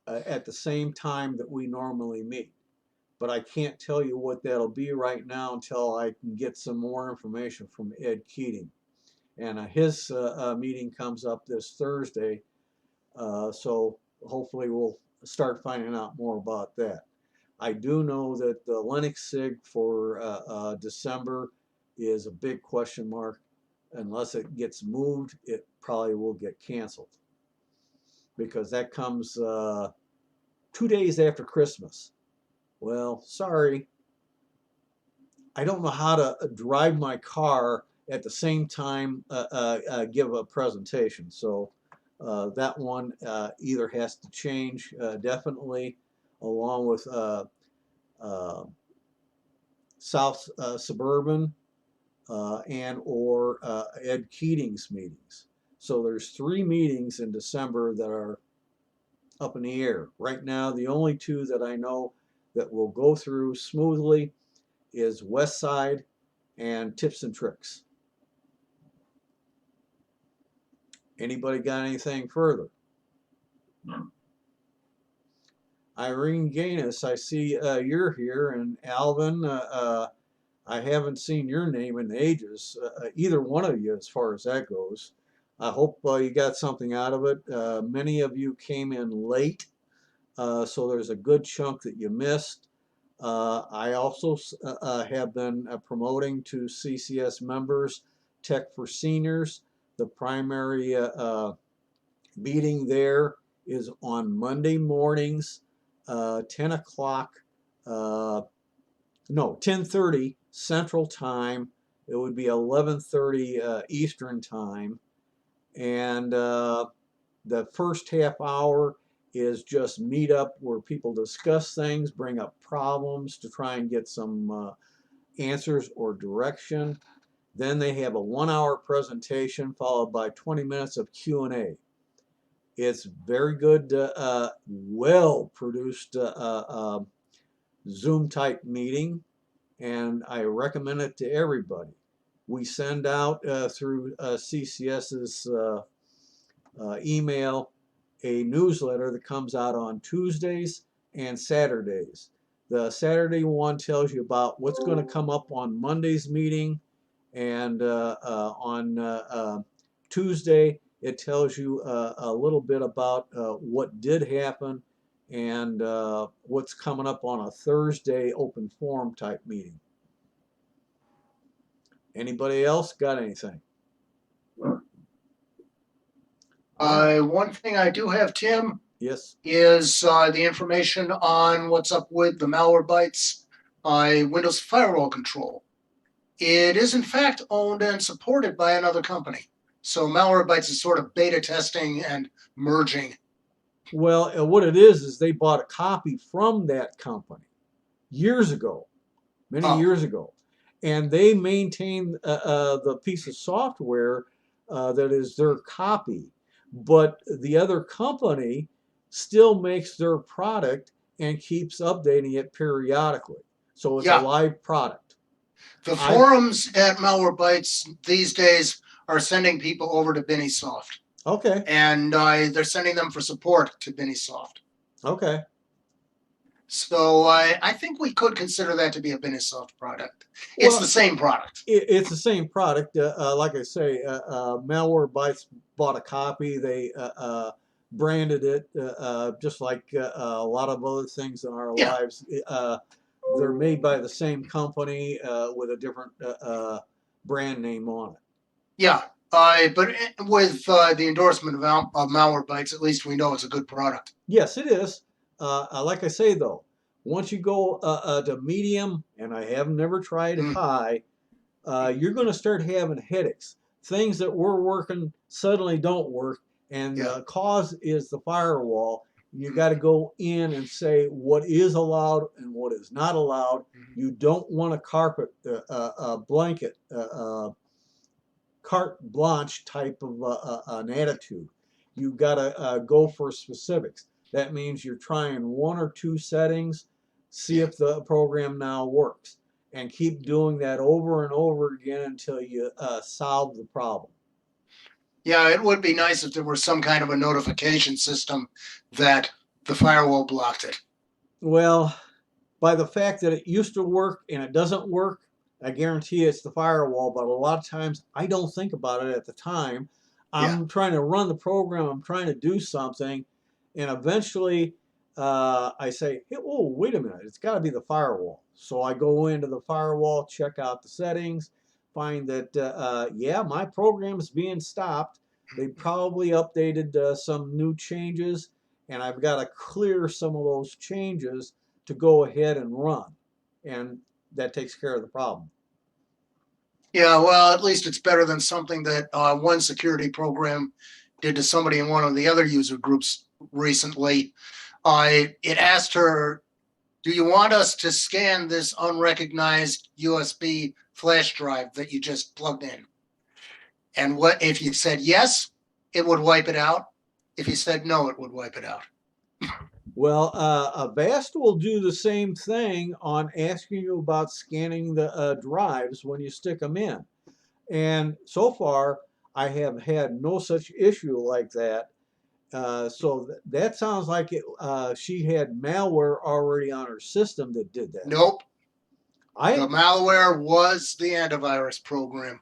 at the same time that we normally meet. But I can't tell you what that'll be right now until I can get some more information from Ed Keating. And his meeting comes up this Thursday, so hopefully we'll start finding out more about that. I do know that the Linux SIG for December is a big question mark. Unless it gets moved, it probably will get canceled, because that comes 2 days after Christmas. Well, sorry, I don't know how to drive my car at the same time give a presentation. So that one either has to change definitely, along with South Suburban and or Ed Keating's meetings. So there's 3 meetings in December that are up in the air. Right now, the only 2 that I know that will go through smoothly is West Side and Tips and Tricks. Anybody got anything further? No. Irene Gaines, I see you're here, and Alvin, I haven't seen your name in ages, either one of you as far as that goes. I hope you got something out of it. Many of you came in late, so there's a good chunk that you missed. I also have been promoting to CCS members Tech for Seniors. The primary meeting there is on Monday mornings, 10 o'clock, no, 10:30 Central Time. It would be 11:30 Eastern Time. And the first half hour is just meet up where people discuss things, bring up problems to try and get some answers or direction. Then they have a 1-hour presentation followed by 20 minutes of Q&A. It's very good, well-produced Zoom-type meeting, and I recommend it to everybody. We send out through CCS's email a newsletter that comes out on Tuesdays and Saturdays. The Saturday one tells you about what's going to come up on Monday's meeting, and on Tuesday it tells you a little bit about what did happen and what's coming up on a Thursday open forum type meeting. Anybody else got anything? One thing I do have, Tim, Yes. is the information on what's up with the Malwarebytes Windows firewall control. It is in fact owned and supported by another company. So Malwarebytes is sort of beta testing and merging. Well, what it is they bought a copy from that company years ago, many years ago, and they maintain the piece of software that is their copy. But the other company still makes their product and keeps updating it periodically. So it's a live product. The forums at Malwarebytes these days are sending people over to Binisoft. Okay. And they're sending them for support to Binisoft. Okay. So I think we could consider that to be a Binisoft product. It's the same product. It's the same product. Like I say, Malwarebytes bought a copy. They branded it just like a lot of other things in our lives. They're made by the same company with a different brand name on it. Yeah, but with the endorsement of Malwarebytes, at least we know it's a good product. Yes, it is. Like I say, though, once you go to medium, and I have never tried high, you're going to start having headaches. Things that were working suddenly don't work, and the cause is the firewall. You got to go in and say what is allowed and what is not allowed. You don't want a carpet, blanket, carte blanche type of an attitude. You've got to go for specifics. That means you're trying 1 or 2 settings, see if the program now works. and keep doing that over and over again until you solve the problem. Yeah, it would be nice if there were some kind of a notification system that the firewall blocked it. Well, by the fact that it used to work and it doesn't work, I guarantee it's the firewall, but a lot of times I don't think about it at the time. I'm trying to run the program, I'm trying to do something, and eventually I say, hey, oh, wait a minute, it's got to be the firewall. So I go into the firewall, check out the settings, find that, yeah, my program is being stopped. They probably updated some new changes, and I've got to clear some of those changes to go ahead and run. And that takes care of the problem. Yeah, well, at least it's better than something that one security program did to somebody in one of the other user groups recently. It asked her, do you want us to scan this unrecognized USB flash drive that you just plugged in? And what if you said yes, it would wipe it out. If you said no, it would wipe it out. Well, Avast will do the same thing on asking you about scanning the drives when you stick them in. And so far, I have had no such issue like that. So that sounds like she had malware already on her system that did that. Nope. The malware was the antivirus program.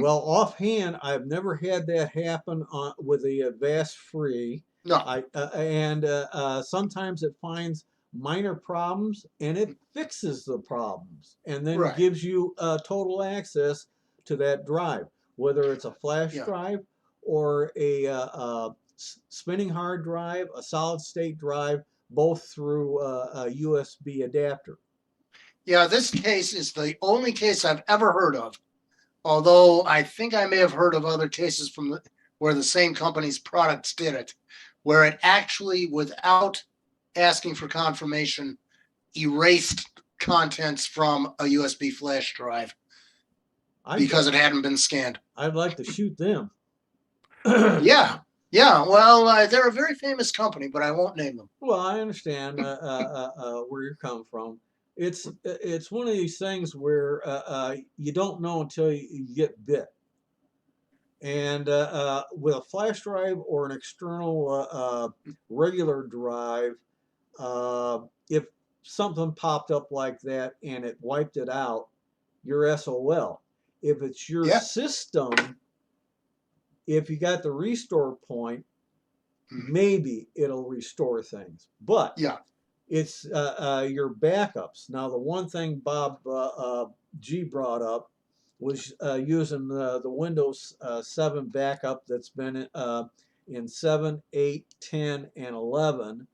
Well, offhand, I've never had that happen with the Avast Free. No. Sometimes it finds minor problems and it fixes the problems and then Right. gives you total access to that drive, whether it's a flash drive or a spinning hard drive, a solid state drive, both through a USB adapter. Yeah, this case is the only case I've ever heard of, although I think I may have heard of other cases from where the same company's products did it, where it actually, without asking for confirmation, erased contents from a USB flash drive because it hadn't been scanned. I'd like to shoot them. Yeah. Well, they're a very famous company, but I won't name them. Well, I understand where you're coming from. It's one of these things where you don't know until you get bit. And with a flash drive or an external regular drive, if something popped up like that and it wiped it out, you're SOL. If it's your system, if you got the restore point, maybe it'll restore things. But it's your backups. Now, the one thing Bob G brought up was using the Windows 7 backup that's been in 7, 8, 10, and 11,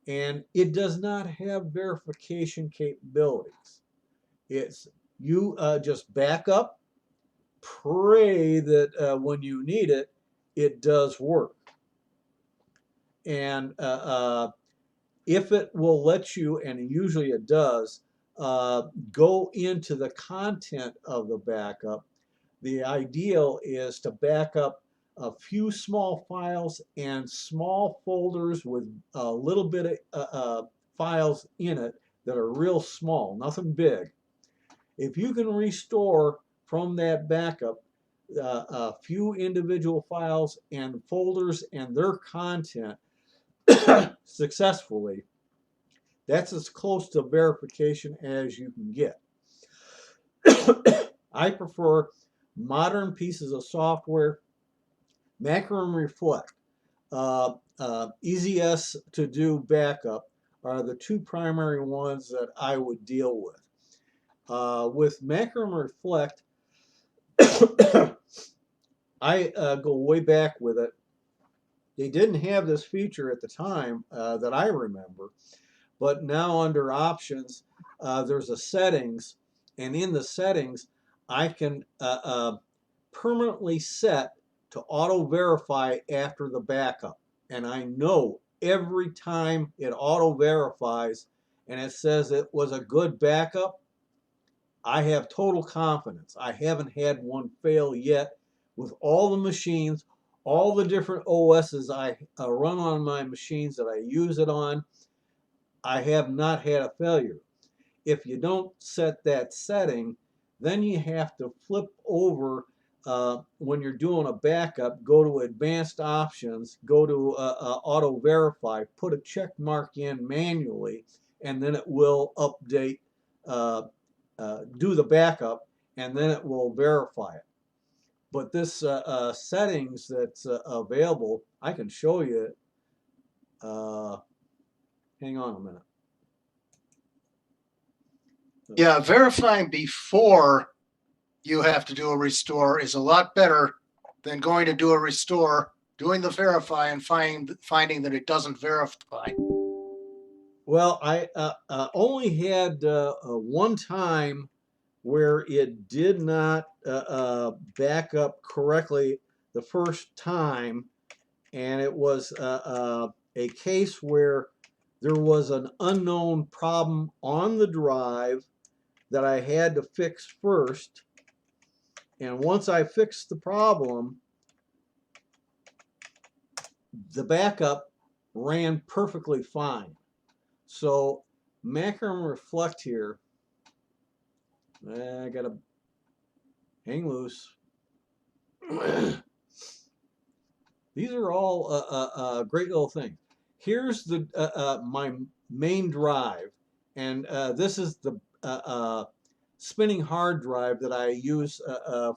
and it does not have verification capabilities. It's you just back up, pray that when you need it, it does work. And if it will let you, and usually it does, go into the content of the backup, the ideal is to back up a few small files and small folders with a little bit of files in it that are real small, nothing big. If you can restore from that backup a few individual files and folders and their content successfully, that's as close to verification as you can get. I prefer modern pieces of software. Macro and Reflect, EasyS to do backup are the two primary ones that I would deal with. With Macro and Reflect, I go way back with it. They didn't have this feature at the time that I remember, but now under options, there's a settings, and in the settings, I can permanently set to auto verify after the backup. And I know every time it auto verifies and it says it was a good backup, I have total confidence. I haven't had one fail yet. With all the machines, all the different OSs I run on my machines that I use it on, I have not had a failure. if you don't set that setting, then you have to flip over when you're doing a backup, go to advanced options, go to auto verify, put a check mark in manually, and then it will update, do the backup, and then it will verify it. But this settings that's available, I can show you it. Hang on a minute. Yeah, verifying before you have to do a restore is a lot better than going to do a restore, doing the verify, and finding that it doesn't verify. Well, I only had one time where it did not back up correctly the first time, and it was a case where there was an unknown problem on the drive that I had to fix first. And once I fixed the problem, the backup ran perfectly fine. So Macron Reflect here, I gotta hang loose. These are all great little things. Here's the my main drive, and this is the spinning hard drive that I use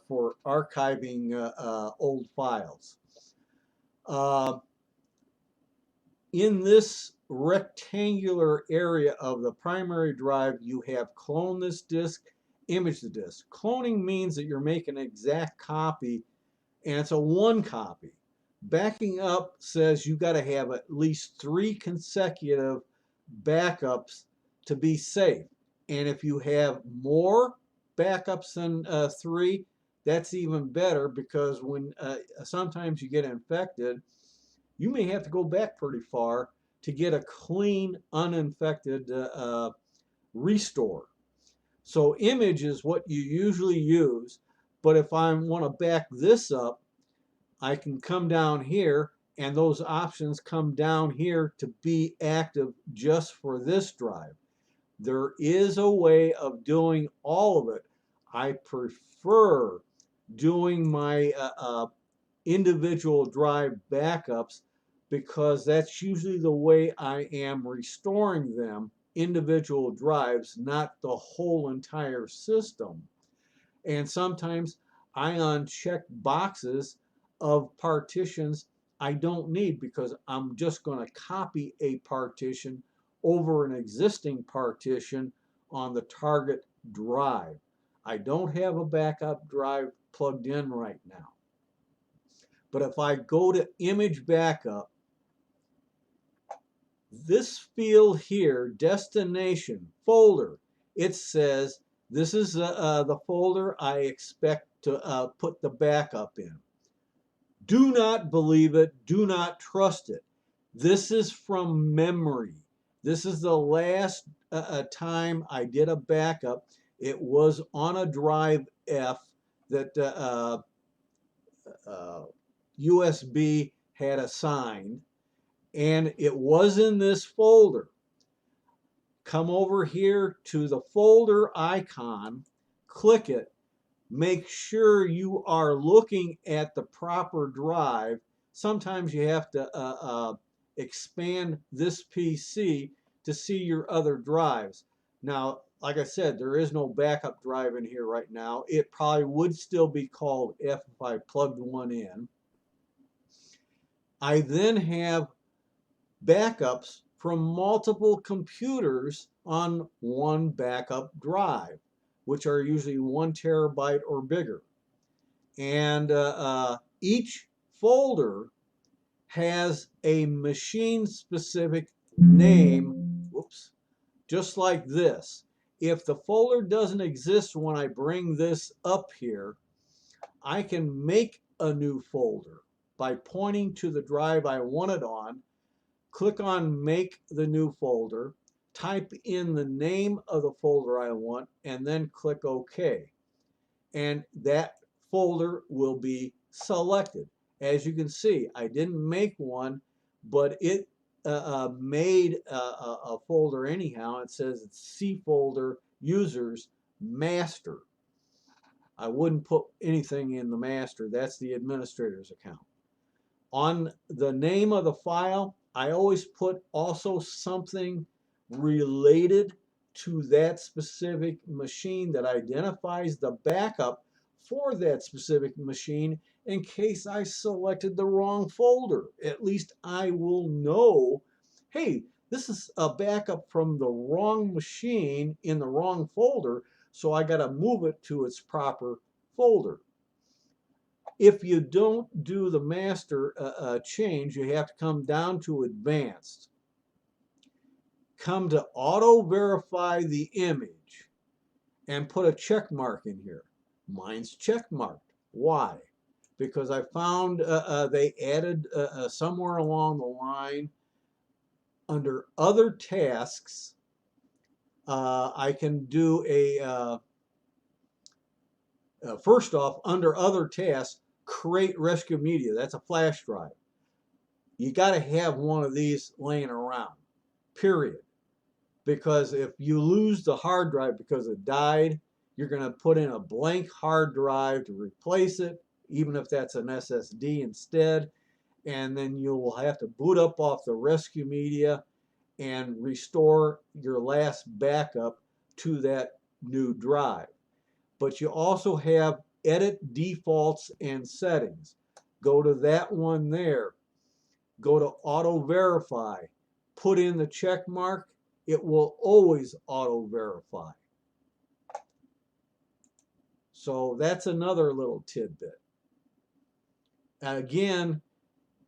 for archiving old files. In this rectangular area of the primary drive, you have clone this disk, image the disk. Cloning means that you're making an exact copy, and it's a one copy. Backing up says you got to have at least 3 consecutive backups to be safe. And if you have more backups than 3, that's even better, because when sometimes you get infected, you may have to go back pretty far to get a clean, uninfected restore. So image is what you usually use, but if I want to back this up, I can come down here, and those options come down here to be active just for this drive. There is a way of doing all of it. I prefer doing my individual drive backups, because that's usually the way I am restoring them, individual drives, not the whole entire system. And sometimes I uncheck boxes of partitions I don't need, because I'm just going to copy a partition over an existing partition on the target drive. I don't have a backup drive plugged in right now. But if I go to image backup, this field here, destination folder, it says this is the folder I expect to put the backup in. Do not believe it. Do not trust it. This is from memory. This is the last time I did a backup. It was on a drive F that USB had assigned, and it was in this folder. Come over here to the folder icon, click it, make sure you are looking at the proper drive. Sometimes you have to expand this PC to see your other drives. Now, like I said, there is no backup drive in here right now. It probably would still be called F if I plugged one in. I then have backups from multiple computers on one backup drive, which are usually 1 terabyte or bigger. And each folder has a machine-specific name, whoops, just like this. If the folder doesn't exist when I bring this up here, I can make a new folder by pointing to the drive I want it on, click on Make the New Folder, type in the name of the folder I want, and then click OK. And that folder will be selected. As you can see, I didn't make one, but it made a folder anyhow. It says it's C folder users master. I wouldn't put anything in the master. That's the administrator's account. On the name of the file, I always put also something related to that specific machine that identifies the backup for that specific machine in case I selected the wrong folder. At least I will know, hey, this is a backup from the wrong machine in the wrong folder, so I got to move it to its proper folder. If you don't do the master change, you have to come down to advanced. Come to auto verify the image and put a check mark in here. Mine's check marked. Why? Because I found they added somewhere along the line under other tasks, I can do a first off, under other tasks, create rescue media. That's a flash drive. You got to have one of these laying around, period. Because if you lose the hard drive because it died, you're going to put in a blank hard drive to replace it, even if that's an SSD instead. And then you'll have to boot up off the rescue media and restore your last backup to that new drive. But you also have edit defaults and settings. Go to that one there. Go to auto verify. Put in the check mark. It will always auto verify. So that's another little tidbit. Again,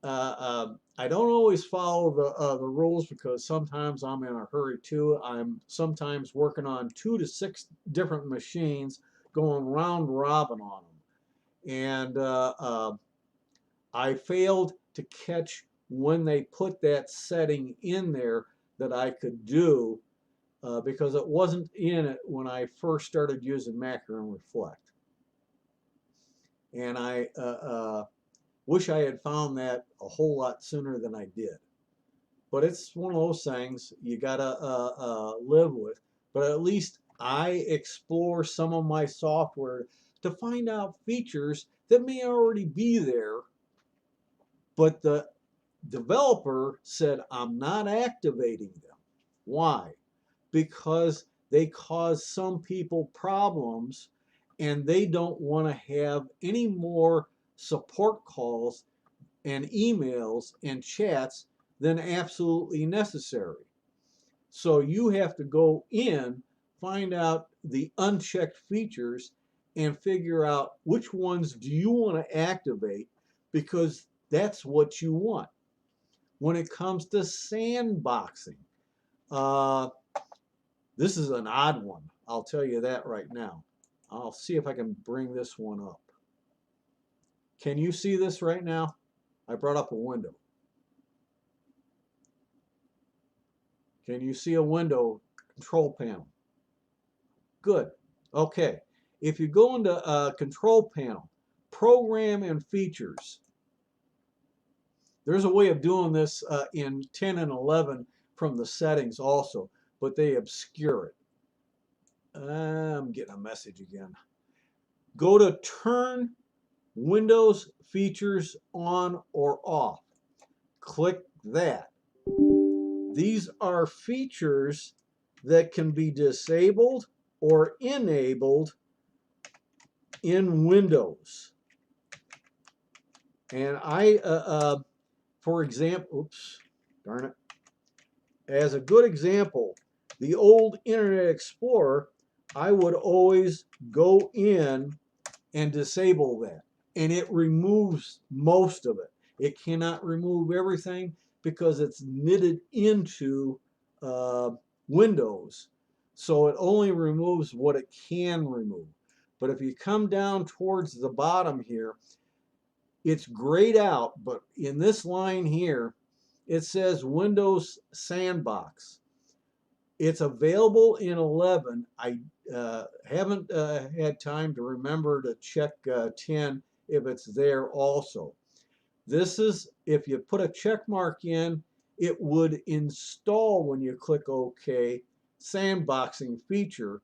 I don't always follow the rules because sometimes I'm in a hurry too. I'm sometimes working on 2 to 6 different machines, going round robin on them. And I failed to catch when they put that setting in there that I could do because it wasn't in it when I first started using Macro and Reflect. And I wish I had found that a whole lot sooner than I did. But it's one of those things you gotta live with. But at least I explore some of my software to find out features that may already be there, but the developer said I'm not activating them. Why? Because they cause some people problems and they don't want to have any more support calls and emails and chats than absolutely necessary. So you have to go in, find out the unchecked features, and figure out which ones do you want to activate because that's what you want. When it comes to sandboxing, this is an odd one. I'll tell you that right now. I'll see if I can bring this one up. Can you see this right now? I brought up a window. Can you see a window control panel? Good. Okay. If you go into control panel, program and features, there's a way of doing this in 10 and 11 from the settings also, but they obscure it. I'm getting a message again. Go to turn Windows features on or off. Click that. These are features that can be disabled or enabled in Windows. And I, for example, oops, darn it. As a good example, the old Internet Explorer, I would always go in and disable that. And it removes most of it. It cannot remove everything because it's knitted into Windows. So it only removes what it can remove. But if you come down towards the bottom here, it's grayed out, but in this line here, it says Windows Sandbox. It's available in 11. I haven't had time to remember to check 10 if it's there also. This is, if you put a check mark in, it would install, when you click OK, sandboxing feature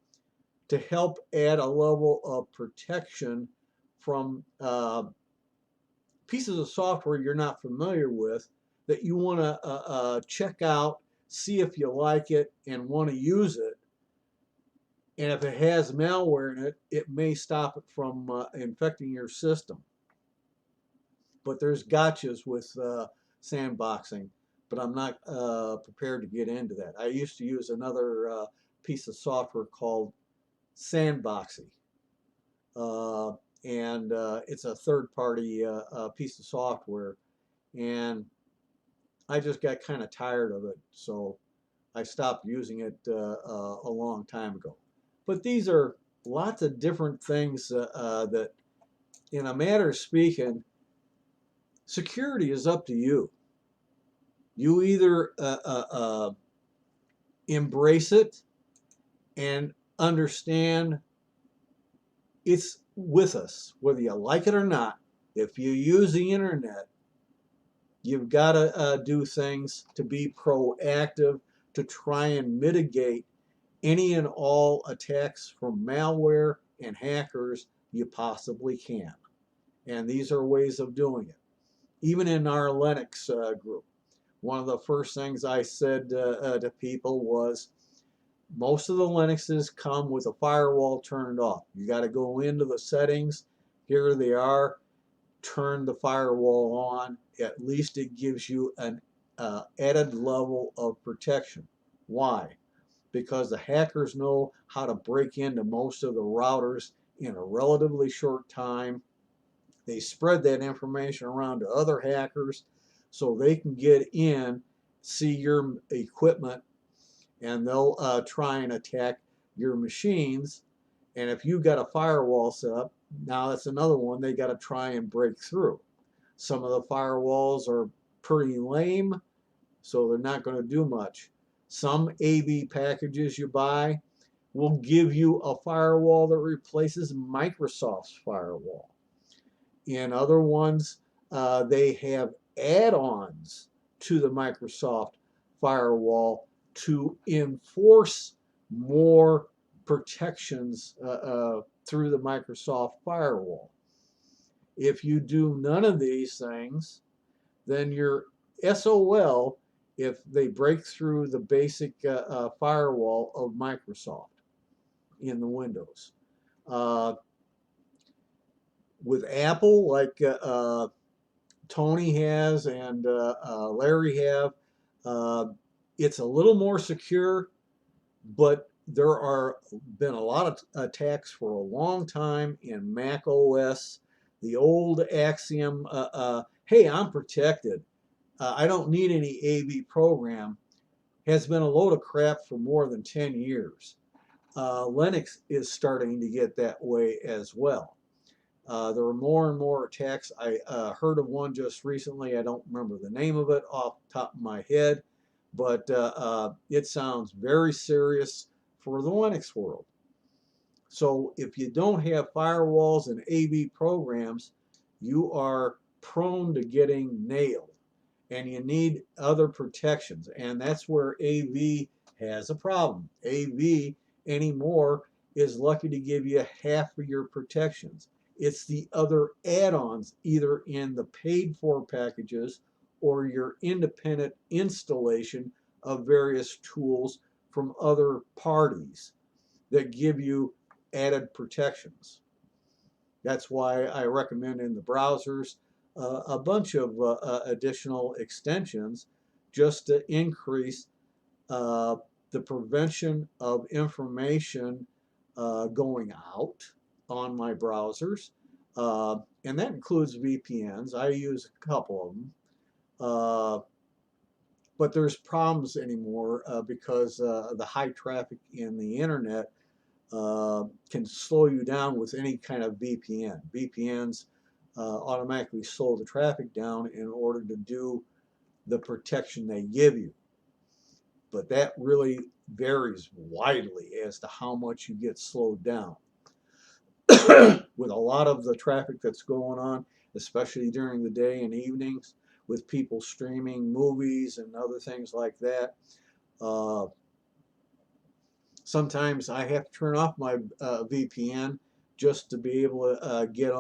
to help add a level of protection from pieces of software you're not familiar with that you want to check out, see if you like it and want to use it. And if it has malware in it, it may stop it from infecting your system. But there's gotchas with sandboxing, but I'm not prepared to get into that. I used to use another piece of software called Sandboxy. And it's a third-party piece of software, and I just got kind of tired of it, so I stopped using it a long time ago. But these are lots of different things that, in a matter of speaking, security is up to you. You either embrace it and understand it's with us, whether you like it or not. If you use the internet, you've got to do things to be proactive to try and mitigate any and all attacks from malware and hackers you possibly can. And these are ways of doing it. Even in our Linux group, one of the first things I said to people was, most of the Linuxes come with a firewall turned off. You got to go into the settings. Here they are. Turn the firewall on. At least it gives you an added level of protection. Why? Because the hackers know how to break into most of the routers in a relatively short time. They spread that information around to other hackers so they can get in, see your equipment, and they'll try and attack your machines. And if you've got a firewall set up, now that's another one they got to try and break through. Some of the firewalls are pretty lame, so they're not going to do much. Some AV packages you buy will give you a firewall that replaces Microsoft's firewall. In other ones, they have add-ons to the Microsoft firewall to enforce more protections through the Microsoft firewall. If you do none of these things, then you're SOL if they break through the basic firewall of Microsoft in the Windows. With Apple, like Tony has and Larry have, it's a little more secure, but there are been a lot of attacks for a long time in Mac OS. The old axiom, hey, I'm protected, I don't need any AV program, has been a load of crap for more than 10 years. Linux is starting to get that way as well. There are more and more attacks. I heard of one just recently. I don't remember the name of it off the top of my head, but it sounds very serious for the Linux world. So if you don't have firewalls and AV programs, you are prone to getting nailed, and you need other protections. And that's where AV has a problem. AV anymore is lucky to give you half of your protections. It's the other add-ons, either in the paid-for packages or your independent installation of various tools from other parties that give you added protections. That's why I recommend in the browsers a bunch of additional extensions just to increase the prevention of information going out on my browsers, and that includes VPNs. I use a couple of them, but there's problems anymore because the high traffic in the internet can slow you down with any kind of VPN. VPNs automatically slow the traffic down in order to do the protection they give you. But that really varies widely as to how much you get slowed down. With a lot of the traffic that's going on, especially during the day and evenings, with people streaming movies and other things like that. Sometimes I have to turn off my VPN just to be able to get